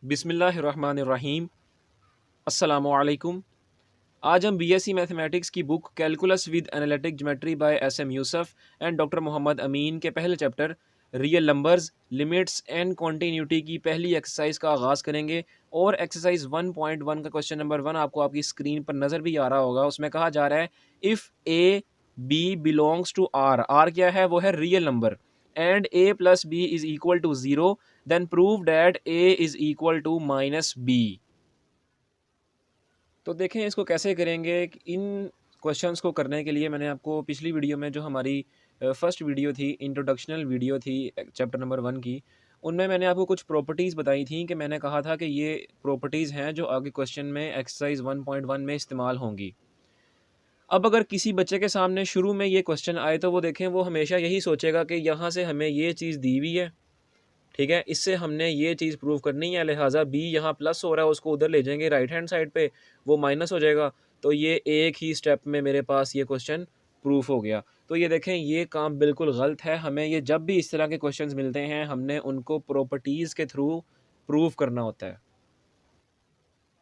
बिस्मिल्लाहिर्रहमानिर्रहीम। अस्सलामुअलैकुम। आज हम बीएससी मैथमेटिक्स की book calculus with analytic geometry by SM Yusuf and doctor Mohammad Amin के पहले chapter real numbers, limits and continuity की पहली एक्सरसाइज का आगाज़ करेंगे। और एक्सरसाइज 1.1 का क्वेश्चन नंबर 1 आपको आपकी स्क्रीन पर नज़र भी आ रहा होगा। उसमें कहा जा रहा है if a b belongs to R, R क्या है, वो है real number, and a plus b is equal to zero, then prove that a is equal to minus b. तो देखें इसको कैसे करेंगे। इन क्वेश्चंस को करने के लिए मैंने आपको पिछली वीडियो में, जो हमारी फर्स्ट वीडियो थी, इंट्रोडक्शनल वीडियो थी चैप्टर नंबर 1 की, उनमें मैंने आपको कुछ प्रॉपर्टीज़ बताई थी कि मैंने कहा था कि ये प्रॉपर्टीज़ हैं जो आगे क्वेश्चन में एक्सरसाइज 1.1 में इस्तेमाल होंगी। अब अगर किसी बच्चे के सामने शुरू में ये क्वेश्चन आए तो वो देखें, वो हमेशा यही सोचेगा कि यहाँ से हमें ये चीज़ दी हुई है, ठीक है, इससे हमने ये चीज़ प्रूव करनी है, लिहाजा बी यहाँ प्लस हो रहा है, उसको उधर ले जाएंगे राइट हैंड साइड पे, वो माइनस हो जाएगा। तो ये एक ही स्टेप में मेरे पास ये क्वेश्चन प्रूफ हो गया। तो ये देखें, ये काम बिल्कुल गलत है। हमें ये जब भी इस तरह के क्वेश्चंस मिलते हैं, हमने उनको प्रॉपर्टीज़ के थ्रू प्रूव करना होता है।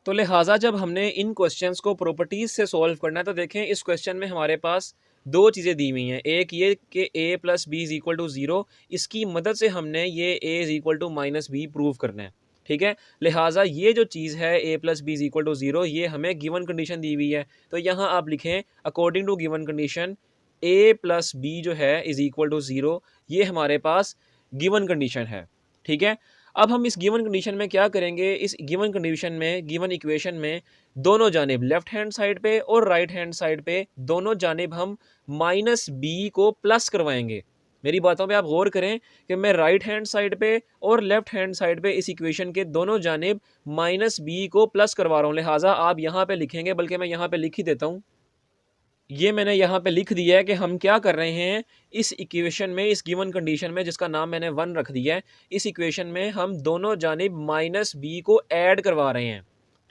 तो लिहाजा जब हमने इन क्वेश्चंस को प्रॉपर्टीज़ से सॉल्व करना है, तो देखें इस क्वेश्चन में हमारे पास दो चीज़ें दी हुई हैं। एक ये कि A plus B is equal to zero, इसकी मदद से हमने ये A is equal to minus B prove करना है, ठीक है। लिहाजा ये जो चीज़ है A plus B is equal to zero, ये हमें गिवन कंडीशन दी हुई है। तो यहाँ आप लिखें according to given condition a plus b जो है इज़ इक्वल टू ज़ीरो, ये हमारे पास गिवन कंडीशन है, ठीक है। अब हम इस गिवन कंडीशन में क्या करेंगे, इस गिवन कंडीशन में, गिवन इक्वेशन में, दोनों जानिब लेफ्ट हैंड साइड पे और राइट हैंड साइड पे दोनों जानिब हम माइनस बी को प्लस करवाएंगे। मेरी बातों पे आप गौर करें कि मैं राइट हैंड साइड पे और लेफ्ट हैंड साइड पे इस इक्वेशन के दोनों जानिब माइनस बी को प्लस करवा रहा हूँ। लिहाजा आप यहाँ पे लिखेंगे, बल्कि मैं यहाँ पे लिख ही देता हूँ। ये मैंने यहाँ पे लिख दिया है कि हम क्या कर रहे हैं, इस इक्वेशन में, इस गिवन कंडीशन में, जिसका नाम मैंने 1 रख दिया है, इस इक्वेशन में हम दोनों जानिब माइनस बी को ऐड करवा रहे हैं,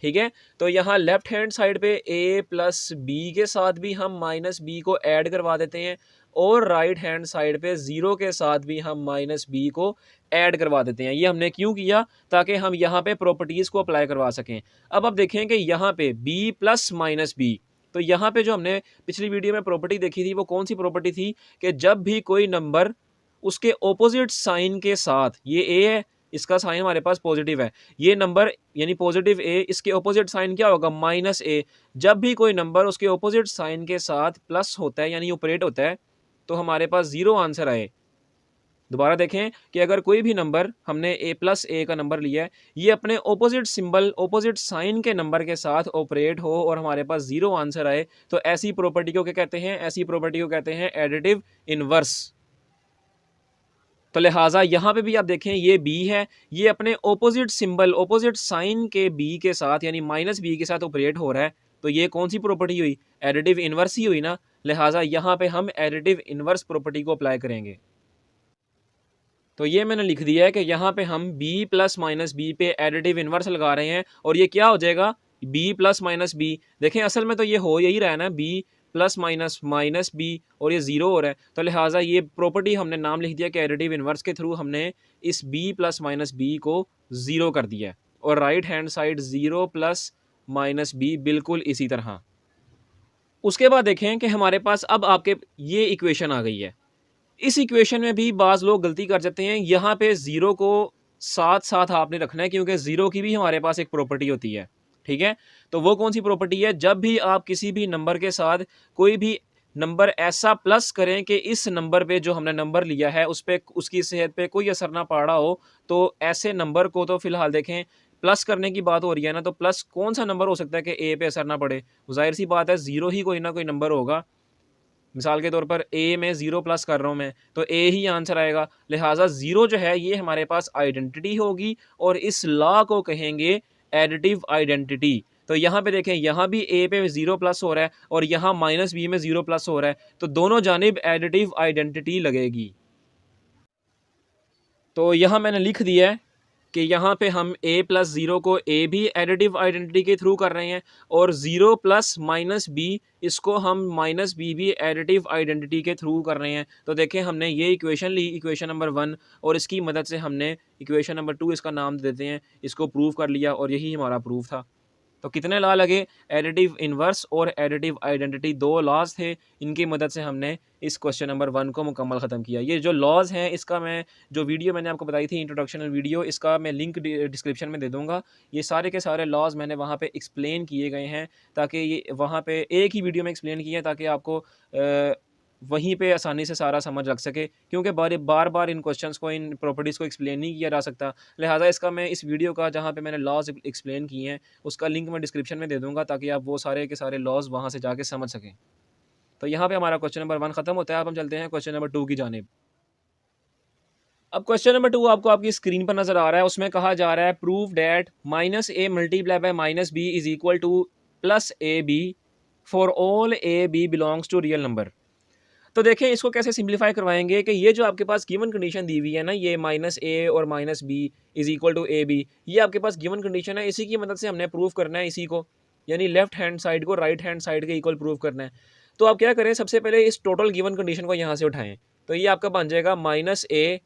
ठीक है। तो यहाँ लेफ्ट हैंड साइड पे a प्लस बी के साथ भी हम माइनस बी को ऐड करवा देते हैं, और राइट हैंड साइड पे ज़ीरो के साथ भी हम माइनस बी को ऐड करवा देते हैं। ये हमने क्यों किया, ताकि हम यहाँ पे प्रॉपर्टीज़ को अप्लाई करवा सकें। अब आप देखें कि यहाँ पे b प्लस माइनस बी, तो यहाँ पे जो हमने पिछली वीडियो में प्रॉपर्टी देखी थी, वो कौन सी प्रॉपर्टी थी कि जब भी कोई नंबर उसके ऑपोजिट साइन के साथ, ये ए है, इसका साइन हमारे पास पॉजिटिव है, ये नंबर यानी पॉजिटिव ए, इसके ऑपोजिट साइन क्या होगा, माइनस ए। जब भी कोई नंबर उसके ऑपोजिट साइन के साथ प्लस होता है यानी ऑपरेट होता है, तो हमारे पास ज़ीरो आंसर आए। दोबारा देखें कि अगर कोई भी नंबर, हमने ए प्लस ए का नंबर लिया है, ये अपने ऑपोजिट सिंबल, ऑपोजिट साइन के नंबर के साथ ऑपरेट हो और हमारे पास ज़ीरो आंसर आए, तो ऐसी प्रॉपर्टी को क्या कहते हैं, ऐसी प्रॉपर्टी को कहते हैं एडिटिव इनवर्स। तो लिहाजा यहाँ पे भी आप देखें, ये बी है, ये अपने ऑपोजिट सिंबल, ऑपोजिट साइन के बी के साथ यानी माइनस बी के साथ ऑपरेट हो रहा है, तो ये कौन सी प्रॉपर्टी हुई, एडिटिव इनवर्स ही हुई ना। लिहाजा यहाँ पे हम एडिटिव इनवर्स प्रॉपर्टी को अप्लाई करेंगे। तो ये मैंने लिख दिया है कि यहाँ पे हम b प्लस माइनस बी पे एडिटिव इनवर्स लगा रहे हैं, और ये क्या हो जाएगा, b प्लस माइनस बी। देखें असल में तो ये हो यही रहा है ना, b plus minus minus b, और ये ज़ीरो हो रहा है। तो लिहाजा ये प्रॉपर्टी हमने नाम लिख दिया कि एडिटिव इनवर्स के थ्रू हमने इस b प्लस माइनस बी को ज़ीरो कर दिया है, और right hand side zero plus minus b बिल्कुल इसी तरह। उसके बाद देखें कि हमारे पास अब आपके ये इक्वेशन आ गई है। इस इक्वेशन में भी बाज़ लोग गलती कर जाते हैं, यहाँ पे ज़ीरो को साथ साथ आपने रखना है, क्योंकि ज़ीरो की भी हमारे पास एक प्रॉपर्टी होती है, ठीक है। तो वो कौन सी प्रॉपर्टी है, जब भी आप किसी भी नंबर के साथ कोई भी नंबर ऐसा प्लस करें कि इस नंबर पे, जो हमने नंबर लिया है, उस पर, उसकी सेहत पे कोई असर ना पड़ रहा हो, तो ऐसे नंबर को, तो फिलहाल देखें प्लस करने की बात हो रही है ना, तो प्लस कौन सा नंबर हो सकता है कि ए पे असर ना पड़े, जाहिर सी बात है ज़ीरो ही कोई ना कोई नंबर होगा। मिसाल के तौर पर ए में ज़ीरो प्लस कर रहा हूँ मैं, तो ए ही आंसर आएगा। लिहाजा ज़ीरो जो है ये हमारे पास आइडेंटिटी होगी, और इस लॉ को कहेंगे एडिटिव आइडेंटिटी। तो यहाँ पे देखें, यहाँ भी ए पे ज़ीरो प्लस हो रहा है, और यहाँ माइनस बी में ज़ीरो प्लस हो रहा है, तो दोनों जानिब एडिटिव आइडेंटिटी लगेगी। तो यहाँ मैंने लिख दिया है कि यहाँ पे हम a प्लस ज़ीरो को a भी एडिटिव आइडेंटिटी के थ्रू कर रहे हैं और ज़ीरो प्लस माइनस b इसको हम माइनस b भी एडिटिव आइडेंटिटी के थ्रू कर रहे हैं। तो देखें हमने ये इक्वेशन ली, इक्वेशन नंबर 1, और इसकी मदद से हमने इक्वेशन नंबर 2 इसका नाम देते हैं, इसको प्रूव कर लिया और यही हमारा प्रूफ था। तो कितने लॉ लगे? एडिटिव इन्वर्स और एडिटिव आइडेंटिटी, 2 लॉज थे, इनकी मदद से हमने इस क्वेश्चन नंबर 1 को मुकम्मल ख़त्म किया। ये जो लॉज हैं इसका मैं जो वीडियो मैंने आपको बताई थी इंट्रोडक्शनल वीडियो, इसका मैं लिंक डिस्क्रिप्शन में दे दूँगा। ये सारे के सारे लॉज मैंने वहाँ पे एक्सप्लेन किए गए हैं, ताकि ये वहाँ पे एक ही वीडियो में एक्सप्लेन किए हैं, ताकि आपको वहीं पे आसानी से सारा समझ लग सके, क्योंकि बार बार इन क्वेश्चंस को, इन प्रॉपर्टीज़ को एक्सप्लेन नहीं किया जा सकता। लिहाजा इसका मैं इस वीडियो का जहाँ पे मैंने लॉज एक्सप्लेन किए हैं उसका लिंक मैं डिस्क्रिप्शन में दे दूँगा, ताकि आप वो सारे के सारे लॉज वहाँ से जाके समझ सकें। तो यहाँ पे हमारा क्वेश्चन नंबर 1 ख़त्म होता है। अब हम चलते हैं क्वेश्चन नंबर 2 की जानिब। अब क्वेश्चन नंबर 2 आपको आपकी स्क्रीन पर नज़र आ रहा है। उसमें कहा जा रहा है prove that minus a multiply by minus B is equal to plus a b for all a b belongs to real number. तो देखें इसको कैसे सिंप्लीफाई करवाएंगे कि ये जो आपके पास गिवन कंडीशन दी हुई है ना, ये माइनस ए और minus B is equal to a b, ये आपके पास गिवन कंडीशन है। इसी की मदद से हमने प्रूव करना है इसी को, यानी लेफ्ट हैंड साइड को राइट हैंड साइड के इक्वल प्रूव करना है। तो आप क्या करें, सबसे पहले इस टोटल गिवन कंडीशन को यहाँ से उठाएं। तो ये आपका बन जाएगा minus a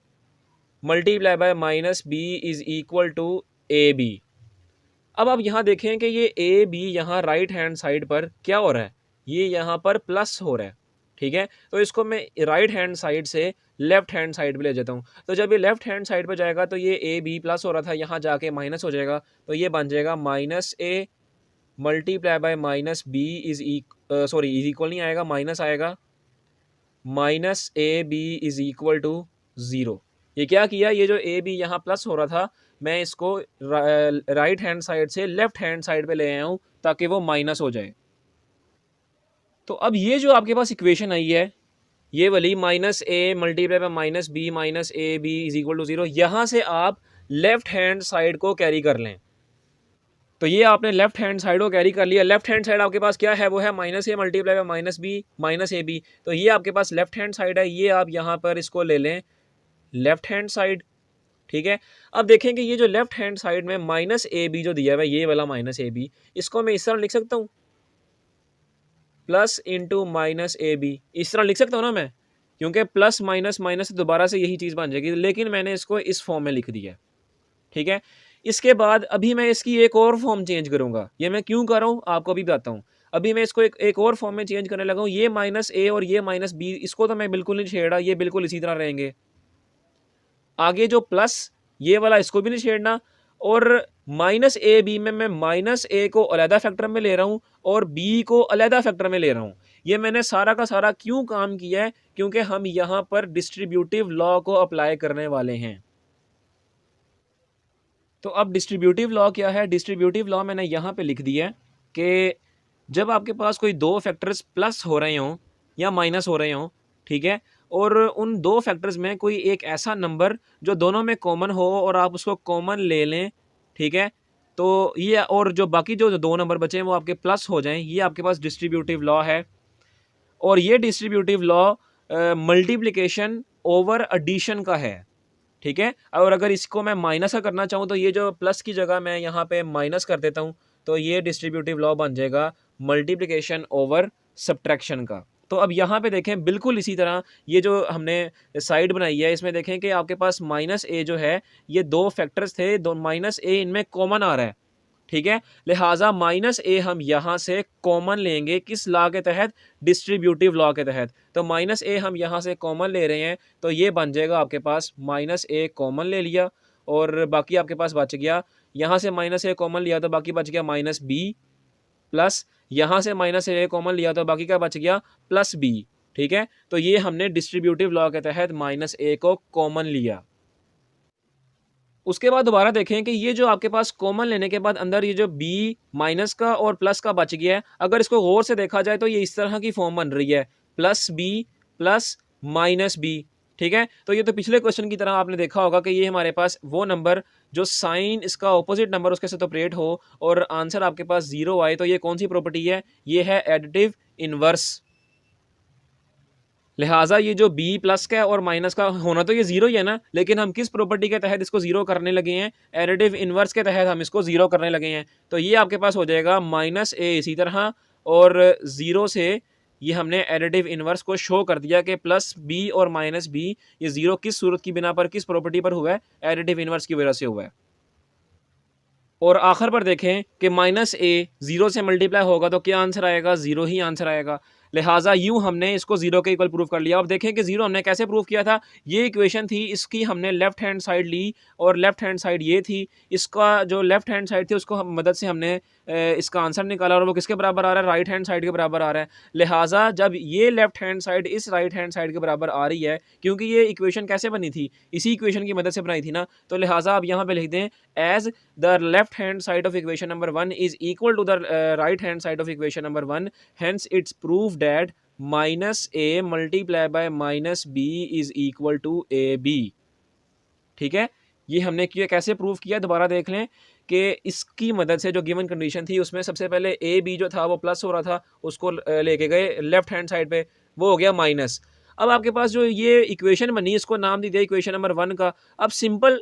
multiply by minus B is equal to a b. अब आप यहाँ देखें कि ये ए बी यहाँ राइट हैंड साइड पर क्या हो रहा है, ये यहाँ पर प्लस हो रहा है, ठीक है। तो इसको मैं राइट हैंड साइड से लेफ्ट हैंड साइड पे ले जाता हूँ। तो जब ये लेफ्ट हैंड साइड पे जाएगा तो ये ए बी प्लस हो रहा था, यहाँ जाके माइनस हो जाएगा। तो ये बन जाएगा minus a multiply by minus b is equal नहीं आएगा, माइनस आएगा, minus a b is equal to zero. ये क्या किया, ये जो ए बी यहाँ प्लस हो रहा था मैं इसको राइट हैंड साइड से लेफ्ट हैंड साइड पे ले आया हूँ ताकि वो माइनस हो जाए। तो अब ये जो आपके पास इक्वेशन आई है, ये वाली minus a multiply by minus a b is equal to zero, यहाँ से आप लेफ्ट हैंड साइड को कैरी कर लें। तो ये आपने लेफ्ट हैंड साइड को कैरी कर लिया। लेफ्ट हैंड साइड आपके पास क्या है, वो है minus a multiply by minus a b. तो ये आपके पास लेफ्ट हैंड साइड है, ये आप यहाँ पर इसको ले लें लेफ्ट हैंड साइड, ठीक है। अब देखेंगे ये जो लेफ्ट हैंड साइड में माइनस ए बी जो दिया हुआ है, ये वाला माइनस ए बी, इसको मैं इस तरह लिख सकता हूँ, plus into minus a b, इस तरह लिख सकता हूँ ना मैं, क्योंकि प्लस माइनस माइनस दोबारा से यही चीज़ बन जाएगी, लेकिन मैंने इसको इस फॉर्म में लिख दिया, ठीक है। इसके बाद अभी मैं इसकी एक और फॉर्म चेंज करूँगा। ये मैं क्यों कर रहा हूँ आपको अभी बताता हूँ। अभी मैं इसको एक और फॉर्म में चेंज करने लगा हूँ। ये माइनस ए और ये माइनस बी, इसको तो मैं बिल्कुल नहीं छेड़ा, ये बिल्कुल इसी तरह रहेंगे। आगे जो प्लस ये वाला, इसको भी नहीं छेड़ना, और माइनस ए बी में मैं माइनस ए को अलहदा फैक्टर में ले रहा हूँ और बी को अलहदा फैक्टर में ले रहा हूँ। ये मैंने सारा का सारा क्यों काम किया है, क्योंकि हम यहाँ पर डिस्ट्रीब्यूटिव लॉ को अप्लाई करने वाले हैं। तो अब डिस्ट्रीब्यूटिव लॉ क्या है, डिस्ट्रीब्यूटिव लॉ मैंने यहाँ पे लिख दिया है कि जब आपके पास कोई दो फैक्टर्स प्लस हो रहे हों या माइनस हो रहे हों, ठीक है, और उन दो फैक्टर्स में कोई एक ऐसा नंबर जो दोनों में कॉमन हो और आप उसको कॉमन ले लें, ठीक है, तो ये, और जो बाकी जो दो नंबर बचे हैं वो आपके प्लस हो जाएं, ये आपके पास डिस्ट्रीब्यूटिव लॉ है। और ये distributive law multiplication over addition का है, ठीक है। और अगर इसको मैं माइनस का करना चाहूँ तो ये जो प्लस की जगह मैं यहाँ पे माइनस कर देता हूँ, तो ये डिस्ट्रीब्यूटिव लॉ बन जाएगा मल्टीप्लिकेशन ओवर सब्ट्रैक्शन का। तो अब यहाँ पे देखें बिल्कुल इसी तरह ये जो हमने साइड बनाई है, इसमें देखें कि आपके पास माइनस ए जो है, ये दो फैक्टर्स थे, दो माइनस ए इनमें कॉमन आ रहा है, ठीक है। लिहाजा माइनस ए हम यहाँ से कॉमन लेंगे, किस लॉ के तहत, डिस्ट्रीब्यूटिव लॉ के तहत। तो माइनस ए हम यहाँ से कॉमन ले रहे हैं, तो ये बन जाएगा आपके पास माइनस ए कॉमन ले लिया और बाकी आपके पास बच गया, यहाँ से माइनस ए कॉमन लिया तो बाकी बच गया माइनस बी, प्लस यहाँ से माइनस ए कॉमन लिया तो बाकी क्या बच गया, प्लस बी, ठीक है। तो ये हमने डिस्ट्रीब्यूटिव लॉ के तहत माइनस ए को कॉमन लिया। उसके बाद दोबारा देखें कि ये जो आपके पास कॉमन लेने के बाद अंदर ये जो b माइनस का और प्लस का बच गया है, अगर इसको गौर से देखा जाए तो ये इस तरह की फॉर्म बन रही है, plus b plus minus b, ठीक है। तो ये तो पिछले क्वेश्चन की तरह आपने देखा होगा कि ये हमारे पास वो नंबर जो साइन इसका ऑपोजिट नंबर उसके साथ ऑपरेट हो और आंसर आपके पास ज़ीरो आए, तो ये कौन सी प्रॉपर्टी है, ये है एडिटिव इनवर्स। लिहाजा ये जो b प्लस का और माइनस का होना तो ये जीरो ही है ना, लेकिन हम किस प्रॉपर्टी के तहत इसको जीरो करने लगे हैं, एडिटिव इनवर्स के तहत हम इसको जीरो करने लगे हैं। तो ये आपके पास हो जाएगा माइनस ए इसी तरह, और जीरो से ये हमने एडिटिव इनवर्स को शो कर दिया कि प्लस बी और माइनस बी ये जीरो किस सूरत की बिना पर, किस प्रॉपर्टी पर हुआ है, एडिटिव इनवर्स की वजह से हुआ है। और आखिर पर देखें कि माइनस ए जीरो से मल्टीप्लाई होगा तो क्या आंसर आएगा, जीरो ही आंसर आएगा। लिहाजा यूं हमने इसको जीरो के इक्वल प्रूव कर लिया। अब देखें कि जीरो हमने कैसे प्रूव किया था। ये इक्वेशन थी, इसकी हमने लेफ्ट हैंड साइड ली और लेफ्ट हैंड साइड ये थी। इसका जो लेफ्ट हैंड साइड थी उसको मदद से हमने इसका आंसर निकाला और वो किसके बराबर आ रहा है, राइट हैंड साइड के बराबर आ रहा है। लिहाजा जब ये लेफ्ट हैंड साइड इस राइट हैंड साइड के बराबर आ रही है, क्योंकि ये इक्वेशन कैसे बनी थी, इसी इक्वेशन की मदद से बनाई थी ना, तो लिहाजा आप यहाँ पे लिख दें as the left hand side of equation number 1 is equal to the right hand side of equation number 1, hence it's proved that minus a multiplied by minus b is equal to ab। ठीक है, ये हमने किया, कैसे prove किया दोबारा देख लें कि इसकी मदद से जो गिवन कंडीशन थी उसमें सबसे पहले ए बी जो था वो प्लस हो रहा था, उसको लेके गए लेफ्ट हैंड साइड पे, वो हो गया माइनस। अब आपके पास जो ये इक्वेशन बनी, इसको नाम दी दिया इक्वेशन नंबर 1 का। अब सिंपल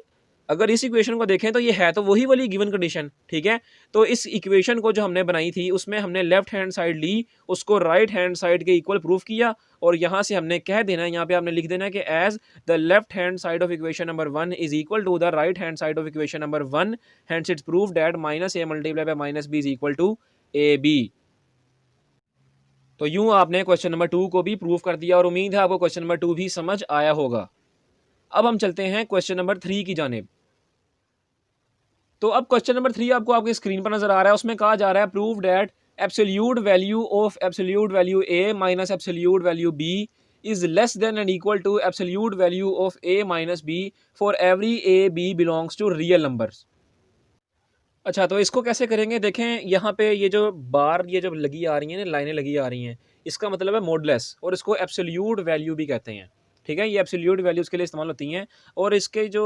अगर इस इक्वेशन को देखें तो ये है तो वही वाली गिवन कंडीशन, ठीक है। तो इस इक्वेशन को जो हमने बनाई थी उसमें हमने लेफ्ट हैंड साइड ली, उसको राइट हैंड साइड के इक्वल प्रूफ किया, और यहाँ से हमने कह देना है, यहाँ पे आपने लिख देना है कि as the left hand side of equation number 1 is equal to the right hand side of equation number 1, hence it's proof that minus a multiply by minus b is equal to a b. तो यूं आपने question number 2 को भी proof कर दिया और उम्मीद है आपको क्वेश्चन नंबर 2 भी समझ आया होगा। अब हम चलते हैं क्वेश्चन नंबर 3 की जानिब। तो अब क्वेश्चन नंबर 3 आपको आपकी स्क्रीन पर नजर आ रहा है, उसमें कहा जा रहा है prove that absolute value of absolute value a minus absolute value b is less than and equal to absolute value of a minus b for every a b belongs to real numbers. अच्छा, तो इसको कैसे करेंगे, देखें यहाँ पे ये जो बार ये जो लगी आ रही हैं ना, लाइनें लगी आ रही हैं, इसका मतलब है मॉडुलस, और इसको एब्सोल्यूट वैल्यू भी कहते हैं। ठीक है, ये एब्सोल्यूट वैल्यूज़ के लिए इस्तेमाल होती हैं। और इसके जो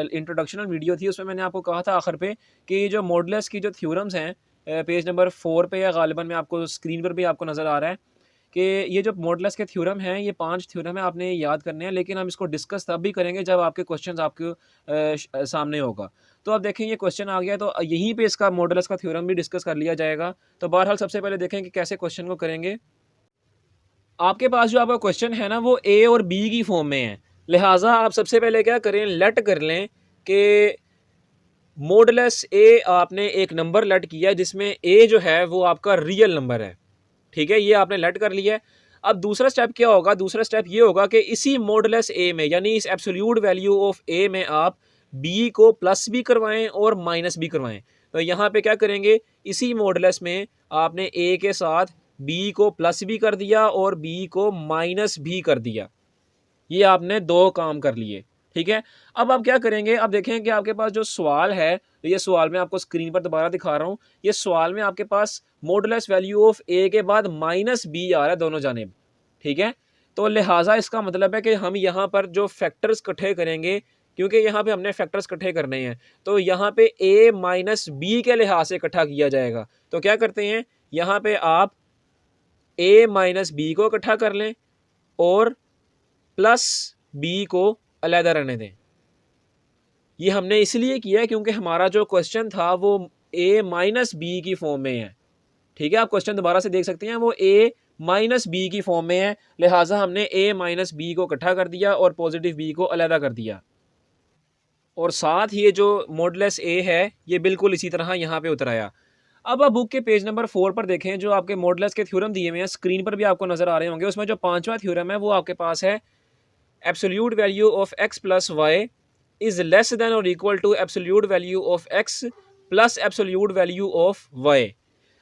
इंट्रोडक्शनल वीडियो थी उसमें मैंने आपको कहा था आखिर पे कि जो मॉडुलस की जो थ्योरम्स हैं, पेज नंबर 4 पे या गालिबन में आपको स्क्रीन पर भी आपको नज़र आ रहा है कि ये जो मॉडुलस के थ्योरम हैं, ये 5 थ्योरम है, आपने याद करने हैं, लेकिन हम इसको डिस्कस तब भी करेंगे जब आपके क्वेश्चंस आपके सामने होगा। तो अब देखें ये क्वेश्चन आ गया, तो यहीं पे इसका मॉडुलस का थ्योरम भी डिस्कस कर लिया जाएगा। तो बहरहाल सबसे पहले देखें कि कैसे क्वेश्चन को करेंगे। आपके पास जो आपका क्वेश्चन है ना वो ए और बी की फॉर्म में है, लिहाजा आप सबसे पहले क्या करें, लेट कर लें कि मॉडुलस ए आपने एक नंबर लेट किया जिसमें ए जो है वो आपका रियल नंबर है। ठीक है, ये आपने लेट कर लिया है। अब दूसरा स्टेप क्या होगा, दूसरा स्टेप ये होगा कि इसी मॉडुलस ए में, यानी इस एब्सोल्यूट वैल्यू ऑफ ए में आप बी को प्लस भी करवाएं और माइनस भी करवाएं। तो यहाँ पे क्या करेंगे, इसी मॉडुलस में आपने ए के साथ बी को प्लस भी कर दिया और बी को माइनस भी कर दिया। ये आपने दो काम कर लिए। ठीक है, अब आप क्या करेंगे, अब देखें कि आपके पास जो सवाल है, तो ये सवाल मैं आपको स्क्रीन पर दोबारा दिखा रहा हूँ। ये सवाल में आपके पास मॉडुलस वैल्यू ऑफ ए के बाद माइनस बी आ रहा है दोनों जानिब। ठीक है, तो लिहाजा इसका मतलब है कि हम यहाँ पर जो फैक्टर्स इकट्ठे करेंगे, क्योंकि यहाँ पे हमने फैक्टर्स इकट्ठे करने हैं, तो यहाँ पे ए माइनस बी के लिहाज से इकट्ठा किया जाएगा। तो क्या करते हैं, यहाँ पे आप ए माइनस बी को इकट्ठा कर लें और प्लस बी को अलहदा रहने दें। ये हमने इसलिए किया है क्योंकि हमारा जो क्वेश्चन था वो ए माइनस बी की फॉर्म में है। ठीक है, आप क्वेश्चन दोबारा से देख सकते हैं, वो ए माइनस बी की फॉर्म में है, लिहाजा हमने ए माइनस बी को इकट्ठा कर दिया और पॉजिटिव बी को अलहदा कर दिया। और साथ ये जो मॉडुलस ए है ये बिल्कुल इसी तरह यहाँ पे उतर आया। अब आप बुक के पेज नंबर 4 पर देखें, जो आपके मॉडुलस के थ्योरम दिए हुए हैं स्क्रीन पर भी आपको नजर आ रहे होंगे, उसमें जो 5वां थ्योरम है वो आपके पास है absolute value of X plus Y is less than और equal to absolute value of X plus absolute value of Y.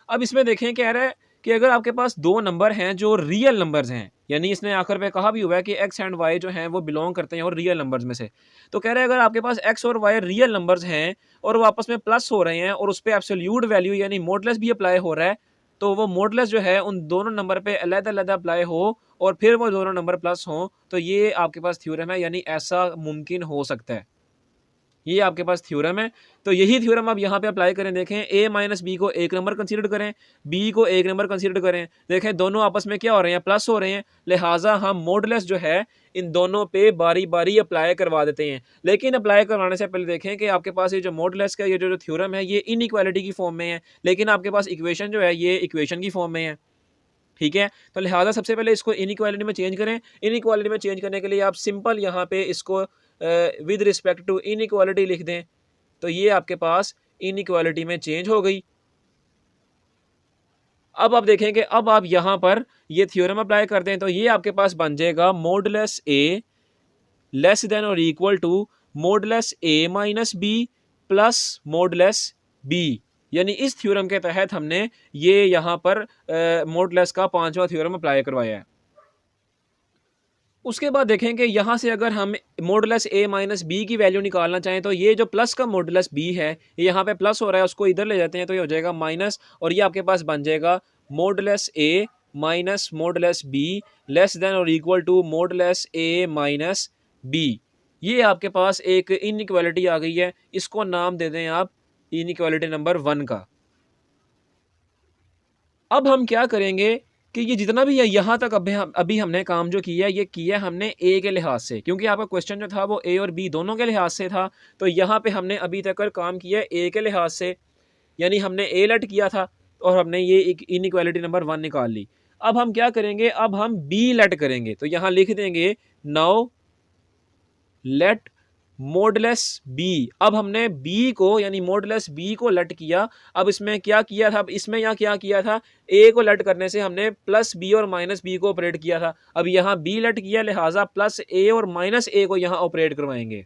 अब इसमें देखें कह रहा है कि अगर आपके पास दो नंबर हैं जो रियल नंबर्स हैं, यानी इसने आखिर पे कहा भी हुआ है कि एक्स एंड वाई जो हैं वो बिलोंग करते हैं और रियल नंबर्स में से, तो कह रहा है अगर आपके पास एक्स और वाई रियल नंबर्स हैं और वो आपस में प्लस हो रहे हैं और उस पर एब्सोल्यूट वैल्यू यानी मॉडुलस भी अप्लाई हो रहा है, तो वो मॉडुलस जो है उन दोनों नंबर पे अलग-अलग अप्लाई हो और फिर वो दोनों नंबर प्लस हों, तो ये आपके पास थ्योरम है, यानी ऐसा मुमकिन हो सकता है। ये आपके पास थ्योरम है। तो यही थ्योरम आप यहाँ पे अप्लाई करें। देखें a माइनस बी को एक नंबर कंसीडर करें, b को एक नंबर कंसीडर करें। देखें दोनों आपस में क्या हो रहे हैं, प्लस हो रहे हैं। लिहाजा हम मॉडुलस जो है इन दोनों पे बारी बारी अप्लाई करवा देते हैं। लेकिन अप्लाई करवाने से पहले देखें कि आपके पास ये जो मॉडुलस का ये जो थ्योरम है ये इनइक्वालिटी की फॉर्म में है, लेकिन आपके पास इक्वेशन जो है ये इक्वेशन की फॉर्म में है। ठीक है, तो लिहाजा सबसे पहले इसको इनइक्वालिटी में चेंज करें। इनइक्वालिटी में चेंज करने के लिए आप सिंपल यहाँ पे इसको विद रिस्पेक्ट टू इनइक्वालिटी लिख दें, तो ये आपके पास इनइक्वालिटी में चेंज हो गई। अब आप देखें कि अब आप यहाँ पर ये थ्योरम अप्लाई कर दें, तो ये आपके पास बन जाएगा मॉडुलस ए लेस देन और equal to modulus A minus b plus modulus b. यानी इस थ्योरम के तहत हमने ये यहाँ पर मॉडुलस का पांचवा थ्योरम अप्लाई करवाया है। उसके बाद देखें कि यहाँ से अगर हम मॉडुलस ए माइनस बी की वैल्यू निकालना चाहें, तो ये जो प्लस का मॉडुलस बी है ये यहाँ पे प्लस हो रहा है, उसको इधर ले जाते हैं तो ये हो जाएगा माइनस, और ये आपके पास बन जाएगा मॉडुलस ए minus modulus B less than और equal to modulus A minus B. ये आपके पास एक इनइक्वालिटी आ गई है, इसको नाम दे दें आप इनइक्वालिटी नंबर 1 का। अब हम क्या करेंगे कि ये जितना भी है यहाँ तक अभी हमने काम जो किया ये किया हमने ए के लिहाज से, क्योंकि आपका क्वेश्चन जो था वो ए और बी दोनों के लिहाज से था। तो यहाँ पे हमने अभी तक काम किया ए के लिहाज से, यानी हमने ए लेट किया था और हमने ये एक इनइक्वालिटी नंबर 1 निकाल ली। अब हम क्या करेंगे, अब हम बी लेट करेंगे, तो यहाँ लिख देंगे नाउ लेट मॉडुलस बी। अब हमने बी को यानी मॉडुलस बी को लेट किया। अब इसमें क्या किया था, इसमें यहाँ क्या किया था, ए को लेट करने से हमने प्लस बी और माइनस बी को ऑपरेट किया था। अब यहाँ बी लेट किया, लिहाजा प्लस ए और माइनस ए को यहाँ ऑपरेट करवाएंगे।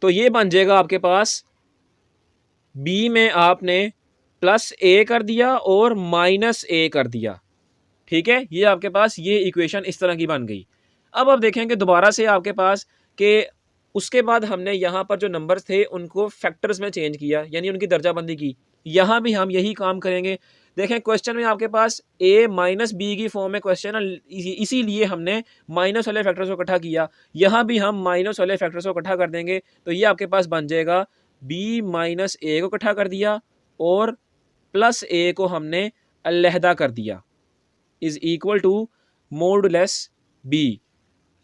तो ये बन जाएगा आपके पास बी में आपने प्लस ए कर दिया और माइनस ए कर दिया। ठीक है, ये आपके पास ये इक्वेशन इस तरह की बन गई। अब आप देखेंगे दोबारा से आपके पास कि उसके बाद हमने यहाँ पर जो नंबर्स थे उनको फैक्टर्स में चेंज किया, यानी उनकी दर्जाबंदी की। यहाँ भी हम यही काम करेंगे। देखें क्वेश्चन में आपके पास a माइनस बी की फॉर्म में क्वेश्चन है, इसीलिए हमने माइनस वाले फैक्टर्स को इकट्ठा किया। यहाँ भी हम माइनस वाले फैक्टर्स को इकट्ठा कर देंगे, तो ये आपके पास बन जाएगा b माइनस ए को इकट्ठा कर दिया और प्लस ए को हमने अलहदा कर दिया is equal to modulus b.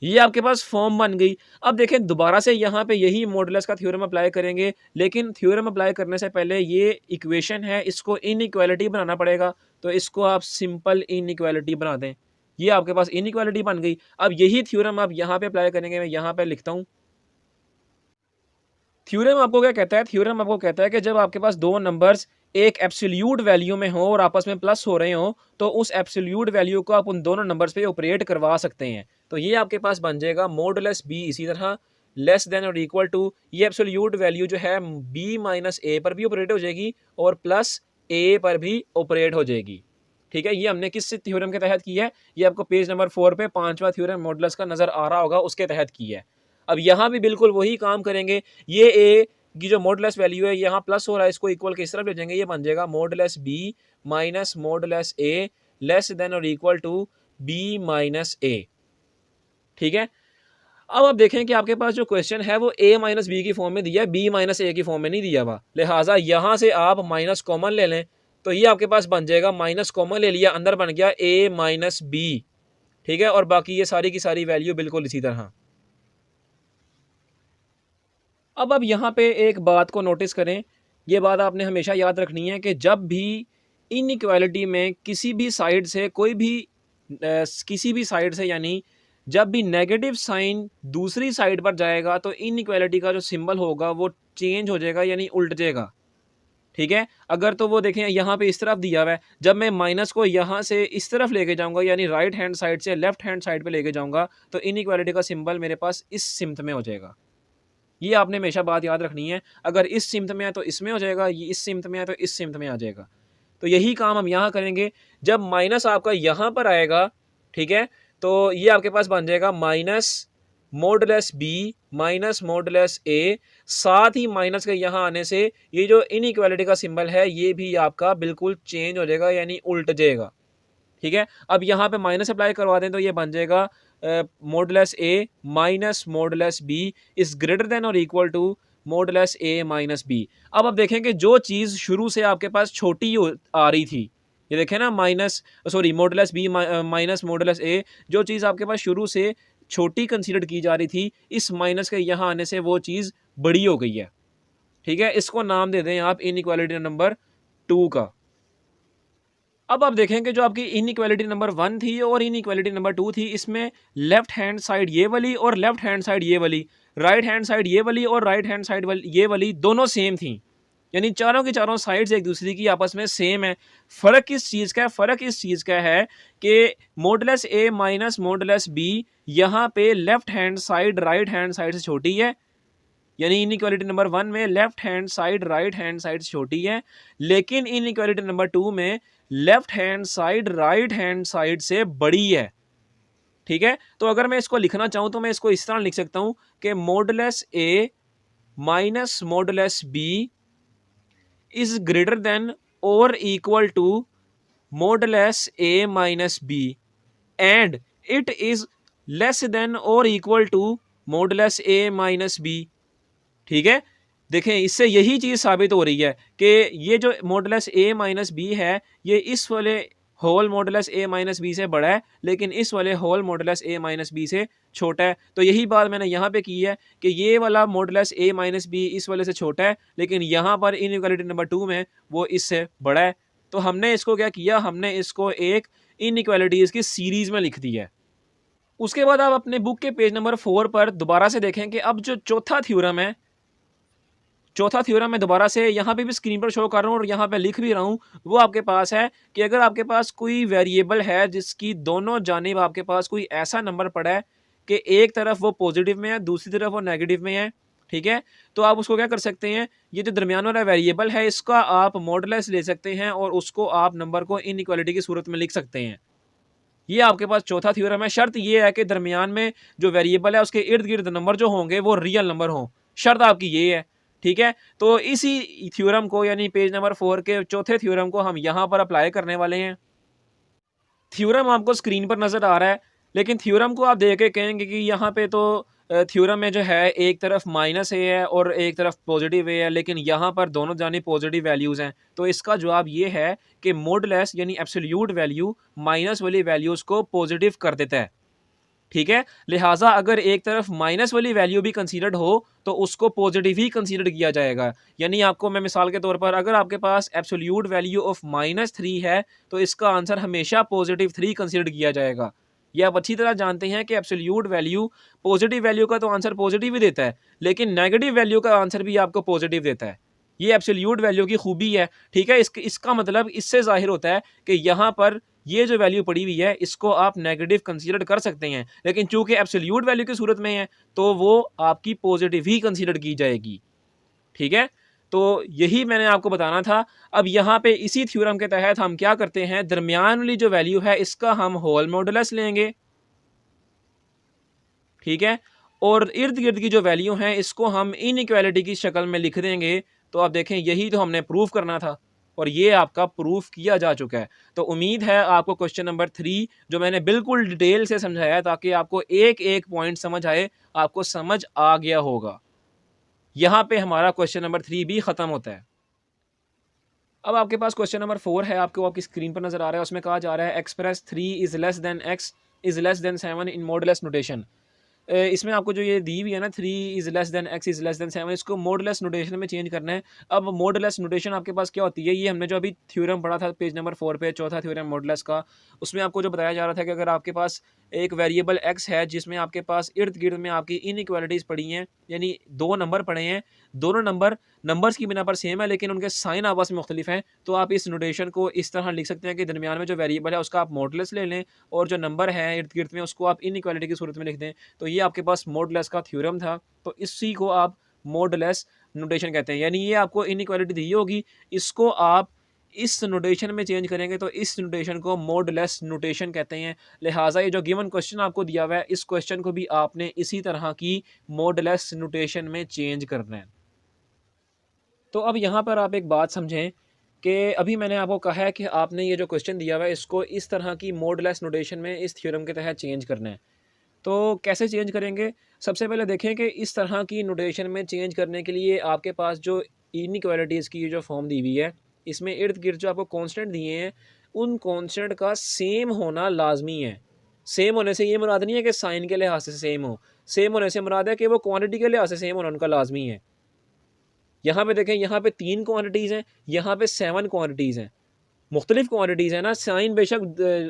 ये आपके पास फॉर्म बन गई। अब देखें दोबारा से यहाँ पे यही मॉडुलस का थ्योरम अप्लाई करेंगे, लेकिन थ्योरम अप्लाई करने से पहले ये इक्वेशन है इसको इनइक्वालिटी बनाना पड़ेगा, तो इसको आप सिंपल इनइक्वालिटी बना दें। ये आपके पास इनइक्वालिटी बन गई। अब यही थ्योरम आप यहाँ पे अप्लाई करेंगे, मैं यहाँ पे लिखता हूँ। थ्योरम आपको क्या कहता है, थ्योरम आपको कहता है कि जब आपके पास दो नंबर्स एक एब्सोल्यूट वैल्यू में हो और आपस में प्लस हो रहे हो, तो उस एब्सोल्यूट वैल्यू को आप उन दोनों नंबर्स पे ऑपरेट करवा सकते हैं। तो ये आपके पास बन जाएगा मॉडुलस बी, इसी तरह लेस देन और इक्वल टू, ये एब्सोल्यूट वैल्यू जो है बी माइनस ए पर भी ऑपरेट हो जाएगी और प्लस ए पर भी ऑपरेट हो जाएगी। ठीक है, ये हमने किस थ्योरम के तहत किया है, ये आपको पेज नंबर 4 पे पांचवा थ्योरम मॉडुलस का नजर आ रहा होगा, उसके तहत किया है। अब यहाँ भी बिल्कुल वही काम करेंगे। ये ए की जो मॉडुलस वैल्यू है यहाँ प्लस हो रहा है, इसको इक्वल किस तरफ ले जाएंगे, ये बन जाएगा modulus B minus modulus a less than और इक्वल टू बी माइनस ए। ठीक है, अब आप देखें कि आपके पास जो क्वेश्चन है वो a माइनस बी की फॉर्म में दिया है, b माइनस ए की फॉर्म में नहीं दिया हुआ। लिहाजा यहाँ से आप माइनस कॉमन ले लें, तो ये आपके पास बन जाएगा, माइनस कॉमन ले लिया, अंदर बन गया a माइनस बी। ठीक है, और बाकी ये सारी की सारी वैल्यू बिल्कुल इसी तरह। अब आप यहाँ पे एक बात को नोटिस करें, ये बात आपने हमेशा याद रखनी है कि जब भी इनइक्वालिटी में किसी भी साइड से किसी भी साइड से यानी जब भी नेगेटिव साइन दूसरी साइड पर जाएगा तो इनइक्वालिटी का जो सिंबल होगा वो चेंज हो जाएगा, यानी उल्ट जाएगा। ठीक है, अगर तो वो देखें यहाँ पे इस तरफ दिया हुआ है, जब मैं माइनस को यहाँ से इस तरफ लेके जाऊँगा यानी राइट हैंड साइड से लेफ्ट हैंड साइड पे लेके जाऊँगा, तो इनइक्वालिटी का सिंबल मेरे पास इस सिमत में हो जाएगा। ये आपने हमेशा बात याद रखनी है, अगर इस सिमत में है तो इसमें हो जाएगा, ये इस सिमत में है तो इस सिमत में आ जाएगा। तो यही काम हम यहाँ करेंगे। जब माइनस आपका यहाँ पर आएगा, ठीक है, तो ये आपके पास बन जाएगा minus modulus B minus modulus A. साथ ही माइनस के यहाँ आने से ये जो इनइक्वालिटी का सिंबल है ये भी आपका बिल्कुल चेंज हो जाएगा, यानी उल्ट जाएगा। ठीक है, अब यहाँ पे माइनस अप्लाई करवा दें तो ये बन जाएगा modulus A minus modulus B is greater than और equal to modulus A minus B. अब देखेंगे जो चीज़ शुरू से आपके पास छोटी आ रही थी, ये देखें ना, मॉडुलस बी माइनस मॉडुलस ए, जो चीज़ आपके पास शुरू से छोटी कंसीडर की जा रही थी, इस माइनस के यहाँ आने से वो चीज़ बड़ी हो गई है। ठीक है, इसको नाम दे दें आप इनइक्वालिटी नंबर 2 का। अब आप देखेंगे जो आपकी इनइक्वालिटी नंबर 1 थी और इनइक्वालिटी नंबर 2 थी, इसमें लेफ्ट हैंड साइड ये वाली और लेफ्ट हैंड साइड ये वाली, राइट हैंड साइड ये वाली और राइट हैंड साइड वाली ये वाली दोनों सेम थी। यानी चारों की चारों साइड्स एक दूसरे की आपस में सेम है। फ़र्क किस चीज़ का है? फ़र्क इस चीज़ का है कि मॉडुलस ए माइनस मॉडुलस बी यहाँ पे left hand side right hand side से छोटी है, यानी इनइक्वालिटी नंबर 1 में left hand side right hand side से छोटी है, लेकिन इनइक्वालिटी नंबर 2 में left hand side right hand side से बड़ी है। ठीक है, तो अगर मैं इसको लिखना चाहूं तो मैं इसको इस तरह लिख सकता हूं कि modulus A minus modulus B is greater than और equal to modulus A minus B and it is less than और equal to modulus A minus B. ठीक है, देखें इससे यही चीज़ साबित हो रही है कि ये जो मॉडुलस ए माइनस बी है, ये इस वाले होल मॉडुलस ए माइनस बी से बड़ा है, लेकिन इस वाले होल मॉडुलस ए माइनस बी से छोटा है। तो यही बात मैंने यहाँ पे की है कि ये वाला मॉडुलस ए माइनस बी इस वाले से छोटा है, लेकिन यहाँ पर इनइक्वालिटी नंबर 2 में वो इससे बड़ा है। तो हमने इसको क्या किया, हमने इसको एक इनइक्वालिटीज़ की सीरीज़ में लिख दिया है। उसके बाद आप अपने बुक के पेज नंबर 4 पर दोबारा से देखें कि अब जो चौथा थ्योरम है, चौथा थ्योरम मैं दोबारा से यहाँ पे भी स्क्रीन पर शो कर रहा हूँ और यहाँ पे लिख भी रहा हूँ, वो आपके पास है कि अगर आपके पास कोई वेरिएबल है जिसकी दोनों जानिब आपके पास कोई ऐसा नंबर पड़ा है कि एक तरफ वो पॉजिटिव में है, दूसरी तरफ वो नेगेटिव में है, ठीक है, तो आप उसको क्या कर सकते हैं, ये जो दरमियान वाला वेरिएबल है इसका आप मॉडुलस ले सकते हैं और उसको आप नंबर को इनइक्वालिटी की सूरत में लिख सकते हैं। ये आपके पास चौथा थ्योरम है। शर्त ये है कि दरमियान में जो वेरिएबल है उसके इर्द गिर्द नंबर जो होंगे वो रियल नंबर हों, शर्त आपकी ये है। ठीक है, तो इसी थ्योरम को यानी पेज नंबर 4 के चौथे थ्योरम को हम यहाँ पर अप्लाई करने वाले हैं। थ्योरम आपको स्क्रीन पर नज़र आ रहा है, लेकिन थ्योरम को आप देख के कहेंगे कि यहाँ पे तो थ्योरम में जो है एक तरफ माइनस ए है और एक तरफ पॉजिटिव ए है, लेकिन यहाँ पर दोनों जानिब पॉजिटिव वैल्यूज़ हैं। तो इसका जवाब ये है कि मॉडुलस यानी एब्सोल्यूट वैल्यू माइनस वाली वैल्यूज़ को पॉजिटिव कर देता है। ठीक है, लिहाजा अगर एक तरफ माइनस वाली वैल्यू भी कंसीडर्ड हो तो उसको पॉजिटिव ही कंसीडर किया जाएगा। यानी आपको मैं मिसाल के तौर पर, अगर आपके पास एब्सोल्यूट वैल्यू ऑफ -3 है तो इसका आंसर हमेशा पॉजिटिव 3 कंसीडर किया जाएगा। ये आप अच्छी तरह जानते हैं कि एब्सोल्यूट वैल्यू, पॉजिटिव वैल्यू का तो आंसर पॉजिटिव ही देता है, लेकिन नेगेटिव वैल्यू का आंसर भी आपको पॉजिटिव देता है। ये एब्सोल्यूट वैल्यू की खूबी है। ठीक है, इसका मतलब इससे ज़ाहिर होता है कि यहाँ पर ये जो वैल्यू पड़ी हुई है इसको आप नेगेटिव कंसीडर कर सकते हैं, लेकिन चूंकि एब्सोल्यूट वैल्यू की सूरत में है तो वो आपकी पॉजिटिव ही कंसीडर की जाएगी। ठीक है, तो यही मैंने आपको बताना था। अब यहाँ पे इसी थ्योरम के तहत हम क्या करते हैं, दरमियान वाली जो वैल्यू है इसका हम होल मॉडुलस लेंगे। ठीक है, और इर्द गिर्द की जो वैल्यू है इसको हम इनइक्वालिटी की शक्ल में लिख देंगे। तो आप देखें यही तो हमने प्रूफ करना था और ये आपका प्रूफ किया जा चुका है। तो उम्मीद है आपको क्वेश्चन नंबर 3 जो मैंने बिल्कुल डिटेल से समझाया ताकि आपको एक एक पॉइंट समझ आए, आपको समझ आ गया होगा। यहाँ पे हमारा क्वेश्चन नंबर 3 भी ख़त्म होता है। अब आपके पास क्वेश्चन नंबर 4 है, आपकी स्क्रीन पर नज़र आ रहा है। उसमें कहा जा रहा है express 3 is less than X is less then 7 in modulus notation. इसमें आपको जो ये दी हुई है ना, 3 is less than X is less then 7, इसको मॉडुलस नोटेशन में चेंज करना है। अब मॉडुलस नोटेशन आपके पास क्या होती है, ये हमने जो अभी थ्योरम पढ़ा था पेज नंबर 4 पे, चौथा थ्योरम मॉडुलस का, उसमें आपको जो बताया जा रहा था कि अगर आपके पास एक वेरिएबल एक्स है जिसमें आपके पास इर्द गिर्द में आपकी इनइक्वालिटीज़ पड़ी हैं, यानी 2 नंबर पड़े हैं, दोनों नंबर्स की बिना पर सेम है लेकिन उनके साइन आपस में मुख्तलिफ हैं, तो आप इस नोटेशन को इस तरह लिख सकते हैं कि दरमियान में जो वेरिएबल है उसका आप मॉडुलस ले लें और जो नंबर है इर्द गिर्द में उसको आप इनइक्वालिटी की सूरत में लिख दें। तो ये आपके पास मॉडुलस का थ्योरम था, तो इसी को आप मॉडुलस नोटेशन कहते हैं। यानी ये आपको इनइक्वालिटी दी होगी, इसको आप इस नोटेशन में चेंज करेंगे तो इस नोटेशन को मॉडुलस नोटेशन कहते हैं। लिहाजा ये जो गिवन क्वेश्चन आपको दिया हुआ है, इस क्वेश्चन को भी आपने इसी तरह की मॉडुलस नोटेशन में चेंज करना है। तो अब यहाँ पर आप एक बात समझें कि अभी मैंने आपको कहा है कि आपने ये जो क्वेश्चन दिया हुआ है इसको इस तरह की मॉडुलस नोटेशन में इस थ्योरम के तहत चेंज करना है। तो कैसे चेंज करेंगे? सबसे पहले देखें कि इस तरह की नोटेशन में चेंज करने के लिए आपके पास जो इनइक्वालिटीज़ की जो फॉर्म दी हुई है, इसमें इर्द-गिर्द जो आपको कांस्टेंट दिए हैं, उन कांस्टेंट का सेम होना लाज़मी है। सेम होने से ये मुराद नहीं है कि साइन के लिहाज से सेम हो। सेम होने से मुराद है कि वो क्वांटिटी के लिहाज से सेम होना उनका लाज़मी है। यहाँ पे देखें, यहाँ पे 3 क्वांटिटीज़ हैं, यहाँ पे 7 क्वांटिटीज़ हैं। मुख्तलिफ़ क्वांटिटीज़ हैं ना, साइन बेशक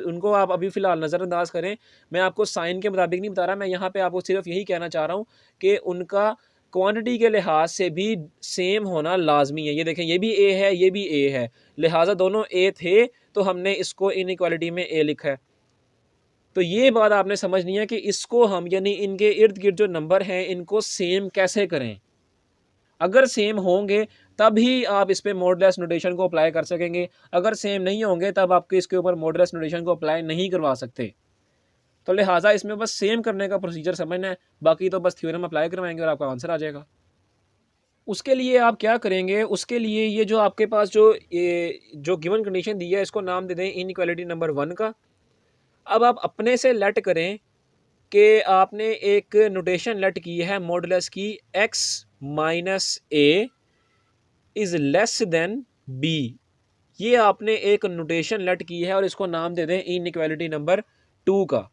उनको आप अभी फ़िलहाल नज़रअंदाज़ करें। मैं आपको साइन के मुताबिक नहीं बता रहा, मैं यहाँ पे आपको सिर्फ यही कहना चाह रहा हूँ कि उनका क्वांटिटी के लिहाज से भी सेम होना लाज़मी है। ये देखें, ये भी ए है, ये भी ए है, लिहाजा दोनों ए थे, तो हमने इसको इनइक्वालिटी में ए लिखा है। तो ये बात आपने समझनी है कि इसको हम यानी इनके इर्द-गिर्द जो नंबर हैं, इनको सेम कैसे करें। अगर सेम होंगे तभी आप इस पे मॉडुलस नोटेशन को अप्लाई कर सकेंगे। अगर सेम नहीं होंगे तब आपके इसके ऊपर मॉडुलस नोटेशन को अप्लाई नहीं करवा सकते। तो लिहाजा इसमें बस सेम करने का प्रोसीजर समझना है, बाकी तो बस थ्योरम अप्लाई करवाएंगे और आपका आंसर आ जाएगा। उसके लिए आप क्या करेंगे, उसके लिए ये जो आपके पास जो गिवन कंडीशन दी है, इसको नाम दे दें इनइक्वालिटी नंबर 1 का। अब आप अपने से लेट करें कि आपने एक नोटेशन लेट की है मॉडुलस की x minus A is less than b. ये आपने एक नोटेशन लेट की है और इसको नाम दे दें इनइक्वालिटी नंबर 2 का।